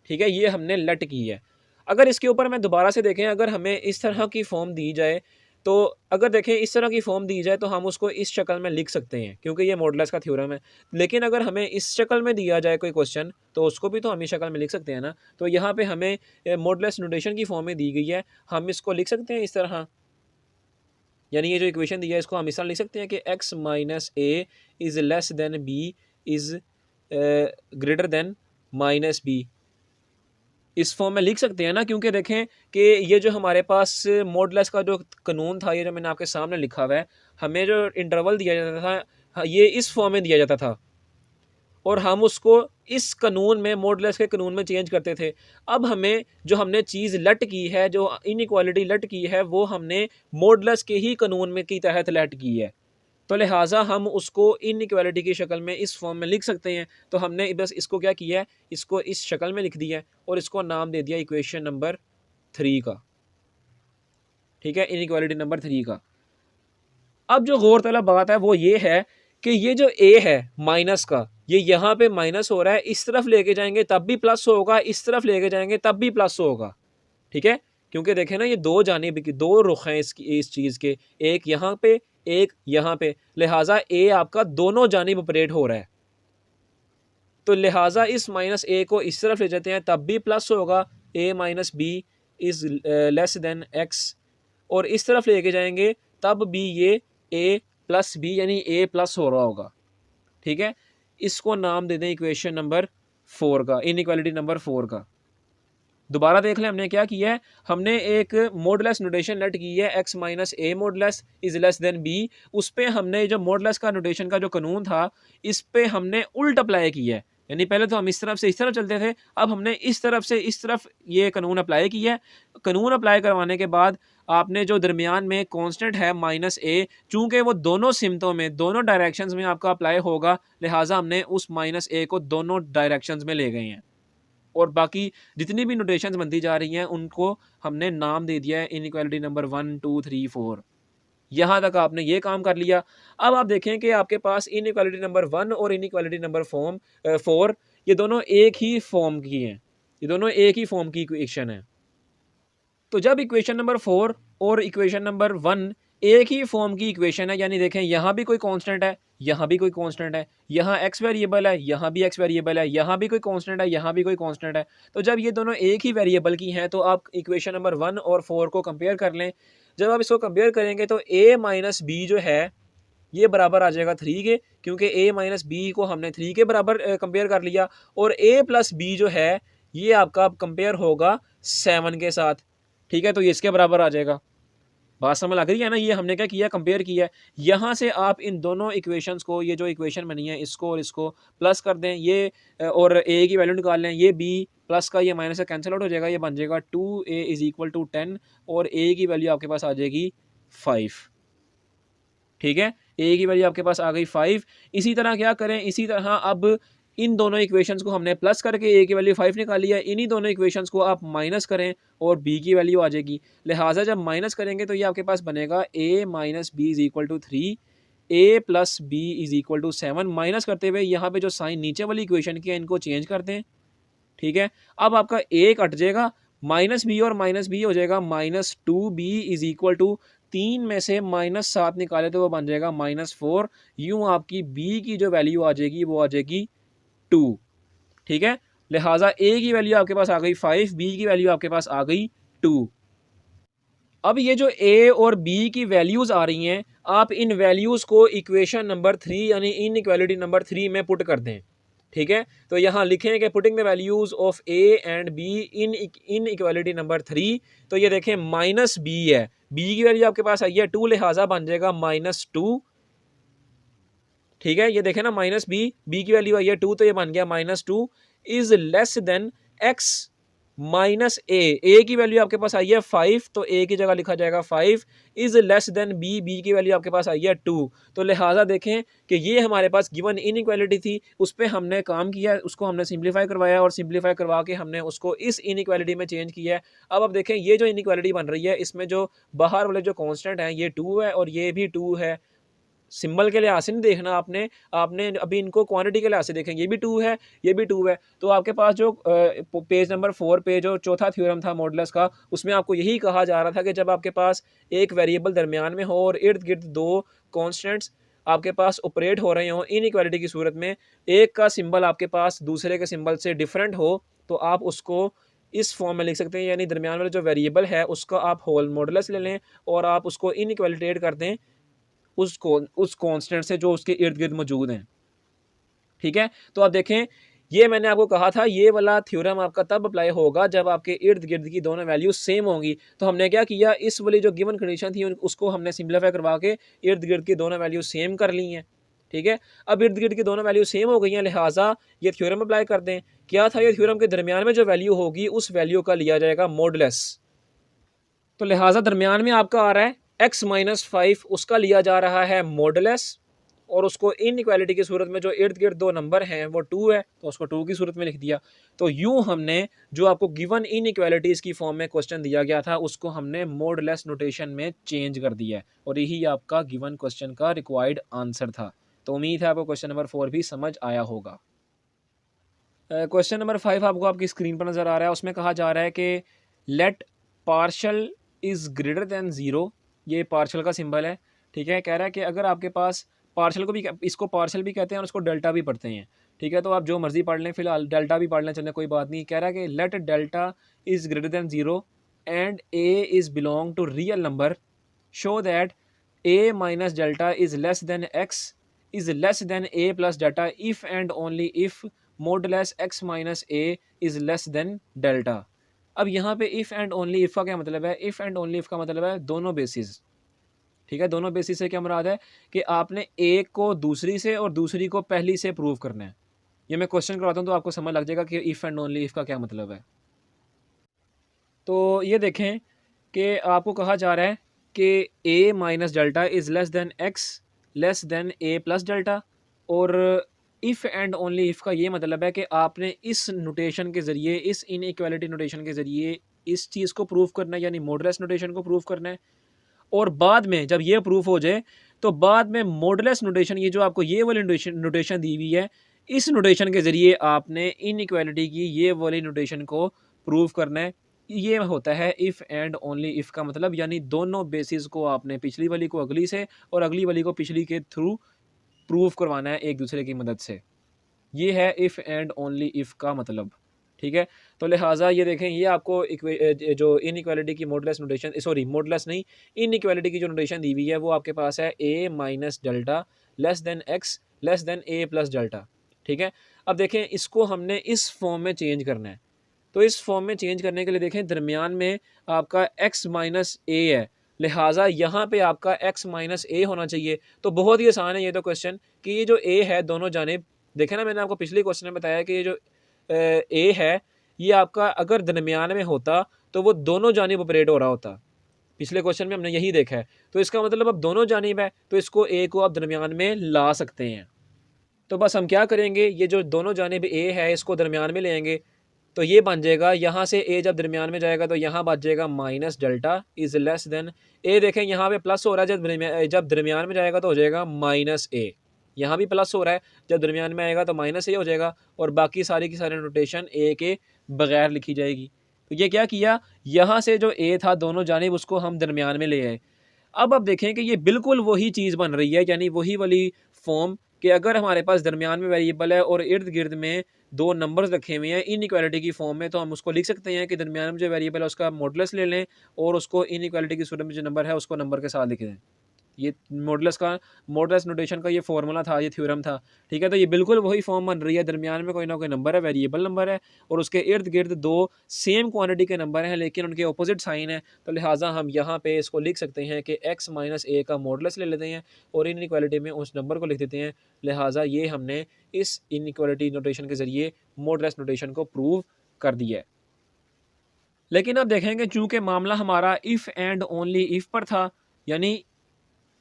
ठीक है, ये हमने लेट की है। अगर इसके ऊपर मैं दोबारा से देखें, अगर हमें इस तरह की फॉर्म दी जाए, तो अगर देखें इस तरह की फॉर्म दी जाए तो हम उसको इस शक्ल में लिख सकते हैं, क्योंकि ये मॉडुलस का थ्योरम है। लेकिन अगर हमें इस शक्ल में दिया जाए कोई क्वेश्चन, तो उसको भी तो हम इस शक्ल में लिख सकते हैं ना। तो यहाँ पे हमें मॉडुलस नोटेशन की फॉर्म में दी गई है, हम इसको लिख सकते हैं इस तरह। यानी ये जो इक्वेशन दी है, इसको हम इस तरह लिख सकते हैं कि x minus A is less than b is greater than minus b. इस फॉर्म में लिख सकते हैं ना, क्योंकि देखें कि ये जो हमारे पास मॉडुलस का जो कानून था, ये जो मैंने आपके सामने लिखा हुआ है, हमें जो इंटरवल दिया जाता था, ये इस फॉर्म में दिया जाता था और हम उसको इस कानून में, मॉडुलस के कानून में चेंज करते थे। अब हमें जो हमने चीज़ लेट की है, जो इनइक्वालिटी लेट की है, वो हमने मॉडुलस के ही कानून में की तहत लेट की है। तो लिहाजा हम उसको इनइक्वालिटी की शक्ल में इस फॉर्म में लिख सकते हैं। तो हमने बस इसको क्या किया है, इसको इस शक्ल में लिख दिया है और इसको नाम दे दिया इक्वेशन नंबर 3 का। ठीक है, इनइक्वालिटी नंबर 3 का। अब जो गौरतलब बात है वो ये है कि ये जो ए है माइनस का, ये यहाँ पे माइनस हो रहा है, इस तरफ लेके जाएंगे तब भी प्लस होगा, इस तरफ लेके जाएंगे तब भी प्लस होगा। ठीक है, क्योंकि देखें ना, ये दो जानिब की दो रुख हैं इस चीज़ के, एक यहाँ पे, एक यहाँ पे, लिहाजा ए आपका दोनों जानिब ऑपरेट हो रहा है। तो लिहाजा इस माइनस ए को इस तरफ ले जाते हैं तब भी प्लस होगा, A minus B is less than X, और इस तरफ लेके जाएंगे तब भी ये ए प्लस बी यानी ए प्लस हो रहा होगा। ठीक है, इसको नाम दे दें इक्वेशन नंबर 4 का, इनइक्वालिटी नंबर 4 का। दोबारा देख लें हमने क्या किया है, हमने एक मॉडुलस नोटेशन लेट की है x minus a modulus is less than b. उस पर हमने जो मॉडुलस का नोटेशन का जो कानून था, इस पे हमने उल्ट अप्लाई किया है। यानी पहले तो हम इस तरफ से इस तरफ चलते थे, अब हमने इस तरफ से इस तरफ ये कानून अप्लाई किया है। कानून अप्लाई करवाने के बाद आपने जो दरमियान में कांस्टेंट है माइनस ए, चूँकि वो दोनों सिमतों में, दोनों डायरेक्शंस में आपका अप्लाई होगा, लिहाजा हमने उस माइनस ए को दोनों डायरेक्शंस में ले गए हैं और बाकी जितनी भी नोटेशंस बनती जा रही हैं उनको हमने नाम दे दिया है इनइक्वालिटी नंबर 1 2 3 4। यहाँ तक आपने ये काम कर लिया। अब आप देखें कि आपके पास इनइक्वालिटी नंबर 1 और इनइक्वालिटी नंबर 4 ये दोनों एक ही फॉर्म की हैं, ये दोनों एक ही फॉर्म की इक्वेशन है। तो जब इक्वेशन नंबर 4 और इक्वेशन नंबर 1 एक ही फॉर्म की इक्वेशन है, यानी देखें यहाँ भी कोई कांस्टेंट है, यहाँ भी कोई कांस्टेंट है, यहाँ x वेरिएबल है, यहाँ भी x वेरिएबल है, यहाँ भी कोई कांस्टेंट है, यहाँ भी कोई कांस्टेंट है। तो जब ये दोनों एक ही वेरिएबल की हैं, तो आप इक्वेशन नंबर 1 और 4 को कंपेयर कर लें। जब आप इसको कंपेयर करेंगे तो a माइनस बी जो है ये बराबर आ जाएगा 3 के, क्योंकि a माइनस बी को हमने 3 के बराबर कंपेयर कर लिया, और a प्लस बी जो है ये आपका कंपेयर होगा 7 के साथ। ठीक है, तो ये इसके बराबर आ जाएगा। बात समझ लग रही है ना, ये हमने क्या किया, कंपेयर किया है। यहाँ से आप इन दोनों इक्वेशंस को, ये जो इक्वेशन बनी है इसको और इसको प्लस कर दें, ये और a की वैल्यू निकाल लें, ये b प्लस का ये माइनस से कैंसिल आउट हो जाएगा, ये बन जाएगा 2a इज़ इक्वल टू 10 और a की वैल्यू आपके पास आ जाएगी 5। ठीक है, a की वैल्यू आपके पास आ गई 5। इसी तरह क्या करें, इसी तरह अब इन दोनों इक्वेशंस को हमने प्लस करके ए की वैल्यू 5 निकाली है, इन्हीं दोनों इक्वेशंस को आप माइनस करें और बी की वैल्यू आ जाएगी। लिहाजा जब माइनस करेंगे तो ये आपके पास बनेगा a minus b is equal to 3, a plus b is equal to 7। Minus करते हुए यहाँ पे जो साइन नीचे वाली इक्वेशन की है इनको चेंज कर दें, ठीक है। अब आपका a कट जाएगा, माइनस बी और माइनस बी हो जाएगा minus 2b is equal to 3 में से -7 निकाले तो वो बन जाएगा -4। यूँ आपकी b की जो वैल्यू आ जाएगी वो आ जाएगी 2, ठीक है। लिहाजा a की वैल्यू आपके पास आ गई 5, b की वैल्यू आपके पास आ गई 2। अब ये जो a और b की वैल्यूज आ रही हैं, आप इन वैल्यूज को इक्वेशन नंबर 3 यानी इनइक्वालिटी नंबर 3 में पुट कर दें, ठीक है। तो यहाँ लिखें कि putting the values of a and b in equality number 3। तो ये देखें माइनस b है, b की वैल्यू आपके पास आई है 2, लिहाजा बन जाएगा -2, ठीक है। ये देखें ना माइनस बी की वैल्यू आई है 2 तो ये बन गया -2 is less than x minus A की वैल्यू आपके पास आई है 5 तो a की जगह लिखा जाएगा 5 इज लेस देन बी की वैल्यू आपके पास आई है 2। तो लिहाजा देखें कि ये हमारे पास गिवन इनइक्वालिटी थी, उस पर हमने काम किया, उसको हमने सिंप्लीफाई करवाया और सिंप्लीफाई करवा के हमने उसको इस इनइक्वालिटी में चेंज किया है। अब देखें ये जो इनइक्वालिटी बन रही है इसमें जो बाहर वाले जो कॉन्स्टेंट हैं ये 2 है और ये भी 2 है। सिंबल के लिहाज से नहीं देखना आपने, आपने अभी इनको क्वांटिटी के लिहाज से देखें, ये भी 2 है, ये भी 2 है। तो आपके पास जो पेज नंबर 4 पे जो चौथा थ्योरम था मॉडुलस का, उसमें आपको यही कहा जा रहा था कि जब आपके पास एक वेरिएबल दरमियान में हो और इर्द गिर्द दो कॉन्स्टेंट्स आपके पास ऑपरेट हो रहे हों इनइक्वालिटी की सूरत में, एक का सिंबल आपके पास दूसरे के सिंबल से डिफरेंट हो, तो आप उसको इस फॉर्म में लिख सकते हैं, यानी दरमियान वाला जो वेरिएबल है उसका आप होल मॉडुलस ले लें और आप उसको इनइक्वालिटेट कर दें उस कांस्टेंट से जो उसके इर्द गिर्द मौजूद हैं, ठीक है। तो आप देखें ये मैंने आपको कहा था ये वाला थ्योरम आपका तब अप्लाई होगा जब आपके इर्द गिर्द की दोनों वैल्यू सेम होंगी। तो हमने क्या किया, इस वाली जो गिवन कंडीशन थी उसको हमने सिंप्लीफाई करवा के इर्द गिर्द की दोनों वैल्यू सेम कर ली हैं, ठीक है। अब इर्द गिर्द की दोनों वैल्यू सेम हो गई हैं, लिहाजा ये थ्योरम अप्लाई कर दें। क्या था, ये थ्योरम के दरमियान में जो वैल्यू होगी उस वैल्यू का लिया जाएगा मॉडुलस। तो लिहाजा दरमियान में आपका आ रहा है x माइनस 5, उसका लिया जा रहा है मॉडुलस और उसको इनइक्वालिटी की सूरत में जो इर्द गिर्द दो नंबर हैं वो 2 है तो उसको 2 की सूरत में लिख दिया। तो यूं हमने जो आपको गिवन इनइक्वालिटीज़ की फॉर्म में क्वेश्चन दिया गया था उसको हमने मॉडुलस नोटेशन में चेंज कर दिया है और यही आपका गिवन क्वेश्चन का रिक्वायर्ड आंसर था। तो उम्मीद है आपको क्वेश्चन नंबर 4 भी समझ आया होगा। क्वेश्चन नंबर 5 आपको आपकी स्क्रीन पर नज़र आ रहा है, उसमें कहा जा रहा है कि let partial is greater than 0, ये पार्शल का सिंबल है, ठीक है। कह रहा है कि अगर आपके पास पार्शल को भी, इसको पार्शल भी कहते हैं और उसको डेल्टा भी पढ़ते हैं, ठीक है। तो आप जो मर्जी पढ़ लें, फिलहाल डेल्टा भी पढ़ लें, चलें कोई बात नहीं। कह रहा है कि let delta is greater than 0 and a is belong to real number, show that a minus delta is less than x is less than a plus delta if and only if modulus x minus A is less than delta. अब यहाँ पे if and only if का क्या मतलब है, if and only if का मतलब है दोनों बेसिस, ठीक है। दोनों बेसिस से क्या मुराद है कि आपने एक को दूसरी से और दूसरी को पहली से प्रूव करना है। ये मैं क्वेश्चन करवाता हूँ तो आपको समझ लग जाएगा कि इफ़ एंड ओनली इफ़ का क्या मतलब है। तो ये देखें कि आपको कहा जा रहा है कि A minus delta is less than X less than A plus delta, और इफ़ एंड ओनली इफ़ का ये मतलब है कि आपने इस नोटेशन के ज़रिए, इस इनइक्वालिटी नोटेशन के ज़रिए इस चीज़ को प्रूव करना है, यानी मॉडुलस नोटेशन को प्रूव करना है। और बाद में जब ये प्रूफ हो जाए तो बाद में मॉडुलस नोटेशन, ये जो आपको ये वाली नोटेशन दी हुई है, इस नोटेशन के ज़रिए आपने इनइक्वालिटी की ये वाली नोटेशन को प्रूव करना है। ये होता है इफ़ एंड ओनली इफ़ का मतलब, यानी दोनों बेसिस को आपने पिछली वाली को अगली से और अगली वाली को पिछली के थ्रू प्रूफ करवाना है एक दूसरे की मदद से। ये है इफ़ एंड ओनली इफ़ का मतलब, ठीक है। तो लिहाजा ये देखें ये आपको जो इनइक्वालिटी की मॉडुलस नोटेशन, सॉरी मॉडुलस नहीं, इनइक्वालिटी की जो नोटेशन दी हुई है वो आपके पास है a minus delta less than X less then a plus delta, ठीक है। अब देखें इसको हमने इस फॉर्म में चेंज करना है। तो इस फॉर्म में चेंज करने के लिए देखें दरमियान में आपका x माइनस a है, लिहाजा यहाँ पे आपका x माइनस a होना चाहिए। तो बहुत ही आसान है ये तो क्वेश्चन कि ये जो a है दोनों जानिब, देखें ना मैंने आपको पिछले क्वेश्चन में बताया कि ये जो a है ये आपका अगर दरमियान में होता तो वो दोनों जानिब ऑपरेट हो रहा होता। पिछले क्वेश्चन में हमने यही देखा है। तो इसका मतलब अब दोनों जानिब है तो इसको a को आप दरमियान में ला सकते हैं। तो बस हम क्या करेंगे, ये जो दोनों जानिब ए है इसको दरमियान में ले आएंगे, तो ये बन जाएगा, यहाँ से ए जब दरमियान में जाएगा तो यहाँ बच जाएगा minus delta is less than A. देखें यहाँ पे प्लस हो रहा है, जब दरमियान में जाएगा तो हो जाएगा माइनस ए। यहाँ भी प्लस हो रहा है, जब दरमियान में आएगा तो माइनस ए हो जाएगा, और बाकी सारी की सारी नोटेशन ए के बगैर लिखी जाएगी। तो ये क्या किया, यहाँ से जो ए था दोनों जानिब उसको हम दरमियान में ले आए। अब आप देखें कि ये बिल्कुल वही चीज़ बन रही है, यानी वही वाली फॉर्म कि अगर हमारे पास दरमियान में वेरिएबल है और इर्द गिर्द में दो नंबर्स रखे हुए हैं इनइक्वालिटी की फॉर्म में, तो हम उसको लिख सकते हैं कि दरमियान में जो वेरिएबल है उसका मॉडुलस ले लें और उसको इनइक्वालिटी की सूरत में जो नंबर है उसको नंबर के साथ लिख दें। ये मॉडुलस नोटेशन का ये फार्मूला था, ये थ्योरम था, ठीक है। तो ये बिल्कुल वही फॉर्म बन रही है, दरमियान में कोई ना कोई नंबर है, वेरिएबल नंबर है, और उसके इर्द गिर्द दो सेम क्वांटिटी के नंबर हैं लेकिन उनके अपोजिट साइन है। तो लिहाजा हम यहाँ पे इसको लिख सकते हैं कि x माइनस ए का मॉडुलस ले लेते हैं और इनइक्वालिटी में उस नंबर को लिख देते हैं। लिहाजा ये हमने इस इनइक्वालिटी नोटेशन के ज़रिए मॉडुलस नोटेशन को प्रूव कर दिया है। लेकिन अब देखेंगे चूँकि मामला हमारा इफ़ एंड ओनली इफ़ पर था, यानी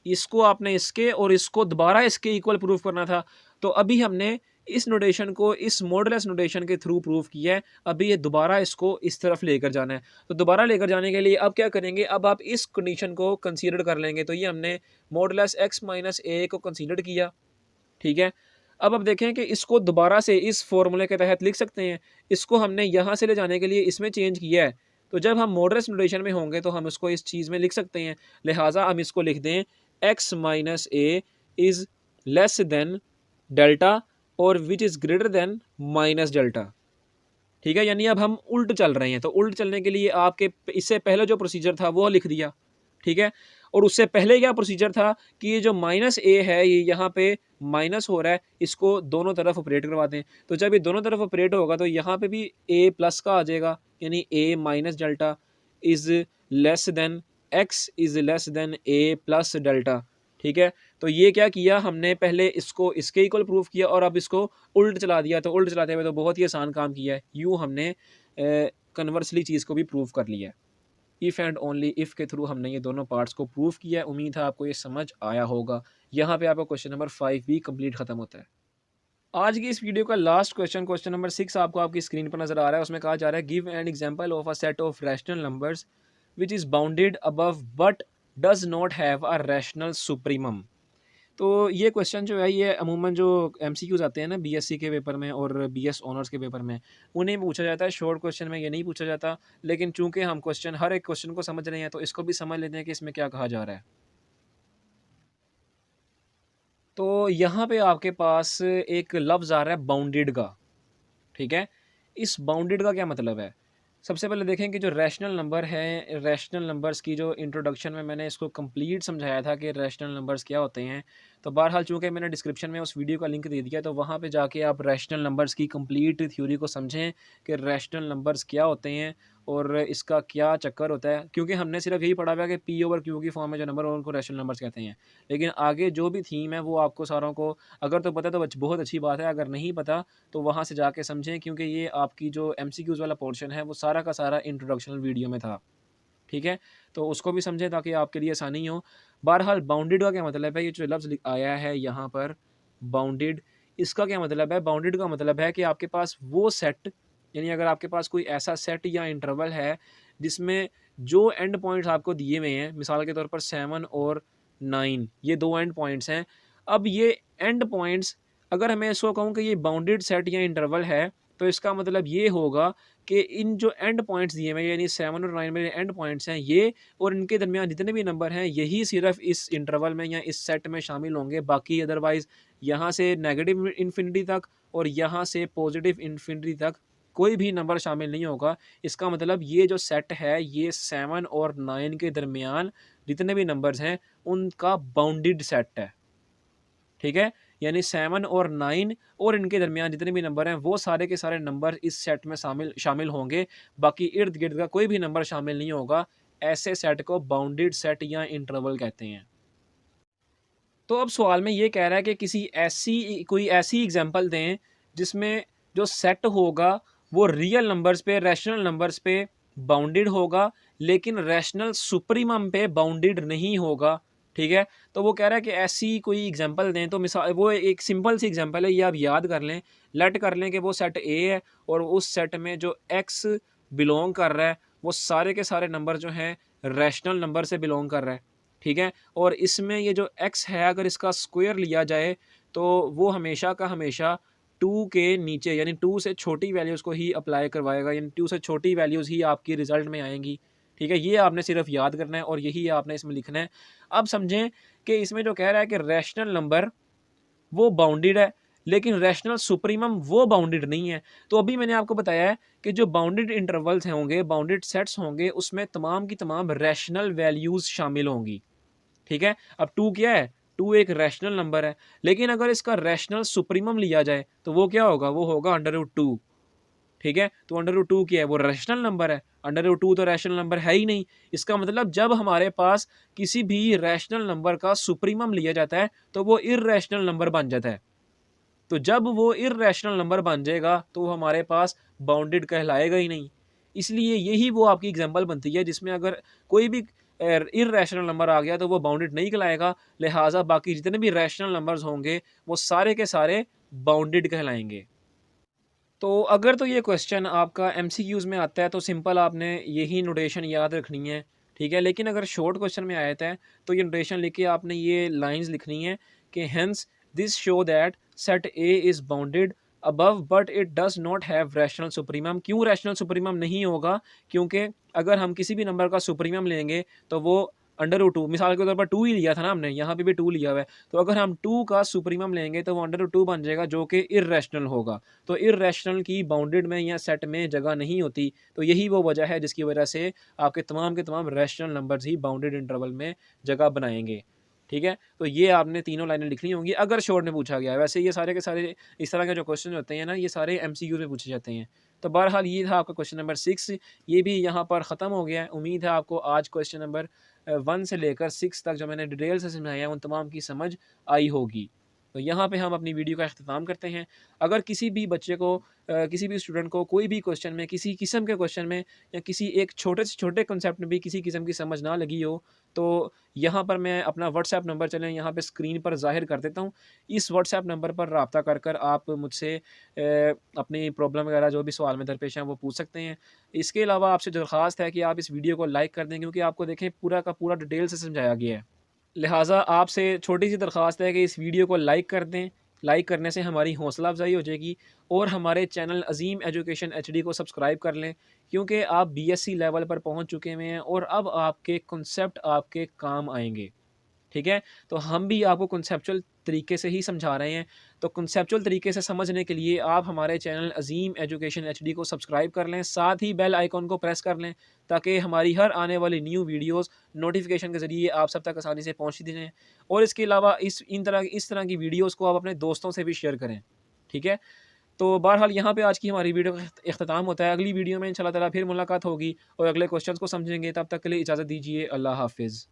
इसको आपने इसके और इसको दोबारा इसके इक्वल प्रूफ करना था, तो अभी हमने इस नोटेशन को इस मॉडुलस नोटेशन के थ्रू प्रूफ किया है। अभी ये दोबारा इसको इस तरफ लेकर जाना है, तो दोबारा लेकर जाने के लिए अब क्या करेंगे, अब आप इस कंडीशन को कंसीडर कर लेंगे। तो ये हमने मॉडुलस x माइनस ए को कंसीडर किया, ठीक है। अब देखें कि इसको दोबारा से इस फॉर्मूले के तहत लिख सकते हैं। इसको हमने यहाँ से ले जाने के लिए इसमें चेंज किया है, तो जब हम मॉडुलस नोटेशन में होंगे तो हम इसको इस चीज़ में लिख सकते हैं। लिहाजा हम इसको लिख दें x minus A is less than delta और which is greater than minus delta, ठीक है। यानी अब हम उल्ट चल रहे हैं, तो उल्ट चलने के लिए आपके इससे पहले जो प्रोसीजर था वो लिख दिया, ठीक है। और उससे पहले क्या प्रोसीजर था कि ये जो माइनस ए है ये यहाँ पे माइनस हो रहा है, इसको दोनों तरफ ऑपरेट करवा दें। तो जब ये दोनों तरफ ऑपरेट होगा तो यहाँ पे भी ए प्लस का आ जाएगा, यानी A minus delta is less than X is less than A plus delta, ठीक है। तो ये क्या किया हमने, पहले इसको इसके इक्वल प्रूफ किया और अब इसको उल्ट चला दिया। तो उल्ट चलाते हुए तो बहुत ही आसान काम किया है, यूँ हमने कन्वर्सली चीज़ को भी प्रूव कर लिया है। इफ़ एंड ओनली इफ़ के थ्रू हमने ये दोनों पार्ट्स को प्रूव किया है। उम्मीद है आपको ये समझ आया होगा। यहाँ पे आपका क्वेश्चन नंबर 5 भी कंप्लीट खत्म होता है। आज की इस वीडियो का लास्ट क्वेश्चन, क्वेश्चन नंबर 6 आपको आपकी स्क्रीन पर नजर आ रहा है। उसमें कहा जा रहा है give an example of a set of rational numbers which is bounded above but does not have a rational supremum. तो ये क्वेश्चन जो है ये अमूमन जो एमसीक्यूज आते हैं ना बीएससी के पेपर में और बीएस ऑनर्स के पेपर में, उन्हें पूछा जाता है। शॉर्ट क्वेश्चन में ये नहीं पूछा जाता, लेकिन चूंकि हम क्वेश्चन हर एक क्वेश्चन को समझ रहे हैं तो इसको भी समझ लेते हैं कि इसमें क्या कहा जा रहा है। तो यहाँ पे आपके पास एक लफ्ज़ आ रहा है बाउंडेड का, ठीक है। इस बाउंडेड का क्या मतलब है, सबसे पहले देखें कि जो रैशनल नंबर है, रैशनल नंबर्स की जो इंट्रोडक्शन में मैंने इसको कंप्लीट समझाया था कि रैशनल नंबर्स क्या होते हैं। तो बहरहाल चूँकि मैंने डिस्क्रिप्शन में उस वीडियो का लिंक दे दिया, तो वहाँ पे जाके आप रैशनल नंबर्स की कंप्लीट थ्योरी को समझें कि रैशनल नंबर्स क्या होते हैं और इसका क्या चक्कर होता है। क्योंकि हमने सिर्फ यही पढ़ा हुआ है कि पी ओवर क्यू की फॉर्म में जो नंबर हो उनको रैशनल नंबर्स कहते हैं, लेकिन आगे जो भी थीम है वो आपको सारों को अगर तो पता तो बहुत अच्छी बात है, अगर नहीं पता तो वहाँ से जाके समझें, क्योंकि ये आपकी जो एमसीक्यूज़ वाला पोर्शन है वो सारा का सारा इंट्रोडक्शनल वीडियो में था, ठीक है। तो उसको भी समझें ताकि आपके लिए आसानी हो। बहरहाल बाउंडेड का क्या मतलब है, ये जो लफ्ज़ आया है यहाँ पर बाउंडेड, इसका क्या मतलब है। बाउंडेड का मतलब है कि आपके पास वो सेट, यानी अगर आपके पास कोई ऐसा सेट या इंटरवल है जिसमें जो एंड पॉइंट्स आपको दिए हुए हैं, मिसाल के तौर पर 7 और 9 ये दो एंड पॉइंट्स हैं। अब ये एंड पॉइंट्स, अगर मैं इसको कहूँ कि ये बाउंडेड सेट या इंटरवल है, तो इसका मतलब ये होगा कि इन जो एंड पॉइंट्स दिए हुए हैं, यानी 7 और 9 में एंड पॉइंट्स हैं ये, और इनके दरमियान जितने भी नंबर हैं यही सिर्फ इस इंटरवल में या इस सेट में शामिल होंगे। बाकी अदरवाइज़ यहाँ से नेगेटिव इन्फिनिटी तक और यहाँ से पॉजिटिव इन्फिनिटी तक कोई भी नंबर शामिल नहीं होगा। इसका मतलब ये जो सेट है ये 7 और 9 के दरमियान जितने भी नंबर्स हैं उनका बाउंडेड सेट है, ठीक है। यानी 7 और 9 और इनके दरमियान जितने भी नंबर हैं वो सारे के सारे नंबर इस सेट में शामिल होंगे। बाकी इर्द गिर्द का कोई भी नंबर शामिल नहीं होगा। ऐसे सेट को बाउंडेड सेट या इंटरवल कहते हैं। तो अब सवाल में ये कह रहा है कि कोई ऐसी एग्जांपल दें जिसमें जो सेट होगा वो रियल नंबर्स पे, रैशनल नंबर्स पे बाउंडेड होगा, लेकिन रैशनल सुप्रीमम पे बाउंडेड नहीं होगा। ठीक है। तो वो कह रहा है कि ऐसी कोई एग्जांपल दें, तो मिसाल वो एक सिंपल सी एग्जांपल है, ये आप याद कर लें, लेट कर लें कि वो सेट ए है और उस सेट में जो एक्स बिलोंग कर रहा है वो सारे के सारे नंबर जो हैं रैशनल नंबर से बिलोंग कर रहा है, ठीक है। और इसमें ये जो एक्स है अगर इसका स्क्वायर लिया जाए तो वो हमेशा का हमेशा 2 के नीचे यानी 2 से छोटी वैल्यूज़ को ही अप्लाई करवाएगा, यानी 2 से छोटी वैल्यूज़ ही आपकी रिज़ल्ट में आएँगी, ठीक है। ये आपने सिर्फ याद करना है और यही आपने इसमें लिखना है। अब समझें कि इसमें जो कह रहा है कि रैशनल नंबर वो बाउंडेड है, लेकिन रैशनल सुप्रीमम वो बाउंडेड नहीं है। तो अभी मैंने आपको बताया है कि जो बाउंडेड इंटरवल्स होंगे, बाउंडेड सेट्स होंगे, उसमें तमाम की तमाम रैशनल वैल्यूज़ शामिल होंगी, ठीक है। अब 2 क्या है? 2 एक रैशनल नंबर है, लेकिन अगर इसका रैशनल सुप्रीमम लिया जाए तो वो क्या होगा? वो होगा √2, ठीक है। तो √2 क्या है? वो रैशनल नंबर है। √2 तो रैशनल नंबर है ही नहीं। इसका मतलब जब हमारे पास किसी भी रैशनल नंबर का सुप्रीमम लिया जाता है तो वो इर्रेशनल नंबर बन जाता है। तो जब वो इर्रेशनल नंबर बन जाएगा तो वो हमारे पास बाउंडेड कहलाएगा ही नहीं। इसलिए यही वो आपकी एग्जांपल बनती है जिसमें अगर कोई भी इर्रेशनल नंबर आ गया तो वो बाउंडेड नहीं कहलाएगा। लिहाजा बाकी जितने भी रैशनल नंबर्स होंगे वो सारे के सारे बाउंडेड कहलाएँगे। तो अगर तो ये क्वेश्चन आपका एमसीक्यूज़ में आता है तो सिंपल आपने यही नोटेशन याद रखनी है, ठीक है। लेकिन अगर शॉर्ट क्वेश्चन में आया है तो ये नोटेशन लिख के आपने ये लाइंस लिखनी है कि hence this show that set A is bounded above but it does not have rational supremum. क्यों रैशनल सुप्रीमम नहीं होगा? क्योंकि अगर हम किसी भी नंबर का सुप्रीमम लेंगे तो वो √2 मिसाल के तौर पर 2 ही लिया था ना हमने, यहाँ पे भी 2 लिया हुआ है। तो अगर हम 2 का सुप्रीमम लेंगे तो वो √2 बन जाएगा जो कि इर्रेशनल होगा। तो इर्रेशनल की बाउंडेड में या सेट में जगह नहीं होती। तो यही वो वजह है जिसकी वजह से आपके तमाम के तमाम रैशनल नंबर्स ही बाउंडेड इंटरवल में जगह बनाएँगे। ठीक है? तो ये आपने तीनों लाइनें लिखनी होंगी अगर शॉर्ट में पूछा गया है। वैसे ये सारे के सारे इस तरह के जो क्वेश्चन होते हैं ना, ये सारे एमसीक्यू में पूछे जाते हैं। तो बहरहाल ये था आपका क्वेश्चन नंबर 6, ये भी यहाँ पर ख़त्म हो गया है। उम्मीद है आपको आज क्वेश्चन नंबर 1 से लेकर 6 तक जो मैंने डिटेल से समझाया उन तमाम की समझ आई होगी। तो यहाँ पे हम अपनी वीडियो का अख्तिताम करते हैं। अगर किसी भी बच्चे को किसी भी स्टूडेंट को कोई भी क्वेश्चन में, किसी किस्म के क्वेश्चन में या किसी एक छोटे से छोटे कॉन्सेप्ट में भी किसी किस्म की समझ ना लगी हो, तो यहाँ पर मैं अपना व्हाट्सएप नंबर चलें यहाँ पे स्क्रीन पर ज़ाहिर कर देता हूँ। इस व्हाट्सएप नंबर पर राब्ता कर आप मुझसे अपनी प्रॉब्लम वगैरह जो भी सवाल में दरपेश हैं वो पूछ सकते हैं। इसके अलावा आपसे दरख्वास्त है कि आप इस वीडियो को लाइक कर दें क्योंकि आपको देखें पूरा का पूरा डिटेल से समझाया गया है। लिहाजा आपसे छोटी-सी दरख्वास्त है कि इस वीडियो को लाइक कर दें। लाइक करने से हमारी हौसला अफ़ज़ाई हो जाएगी और हमारे चैनल अज़ीम एजुकेशन एचडी को सब्सक्राइब कर लें क्योंकि आप बीएससी लेवल पर पहुंच चुके हुए हैं और अब आपके कॉन्सेप्ट आपके काम आएँगे। ठीक है? तो हम भी आपको कॉन्सेप्चुअल तरीके से ही समझा रहे हैं। तो कॉन्सेप्चुअल तरीके से समझने के लिए आप हमारे चैनल अज़ीम एजुकेशन एचडी को सब्सक्राइब कर लें, साथ ही बेल आइकन को प्रेस कर लें ताकि हमारी हर आने वाली न्यू वीडियोज़ नोटिफ़िकेशन के ज़रिए आप सब तक आसानी से पहुँचती रहें। और इसके अलावा इस तरह की वीडियोज़ को आप अपने दोस्तों से भी शेयर करें। ठीक है? तो बहरहाल यहाँ पे आज की हमारी वीडियो का इख्तिताम होता है। अगली वीडियो में इंशाअल्लाह ताला फिर मुलाकात होगी और अगले क्वेश्चंस को समझेंगे। तब तक के लिए इजाज़त दीजिए। अल्लाह हाफ़िज़।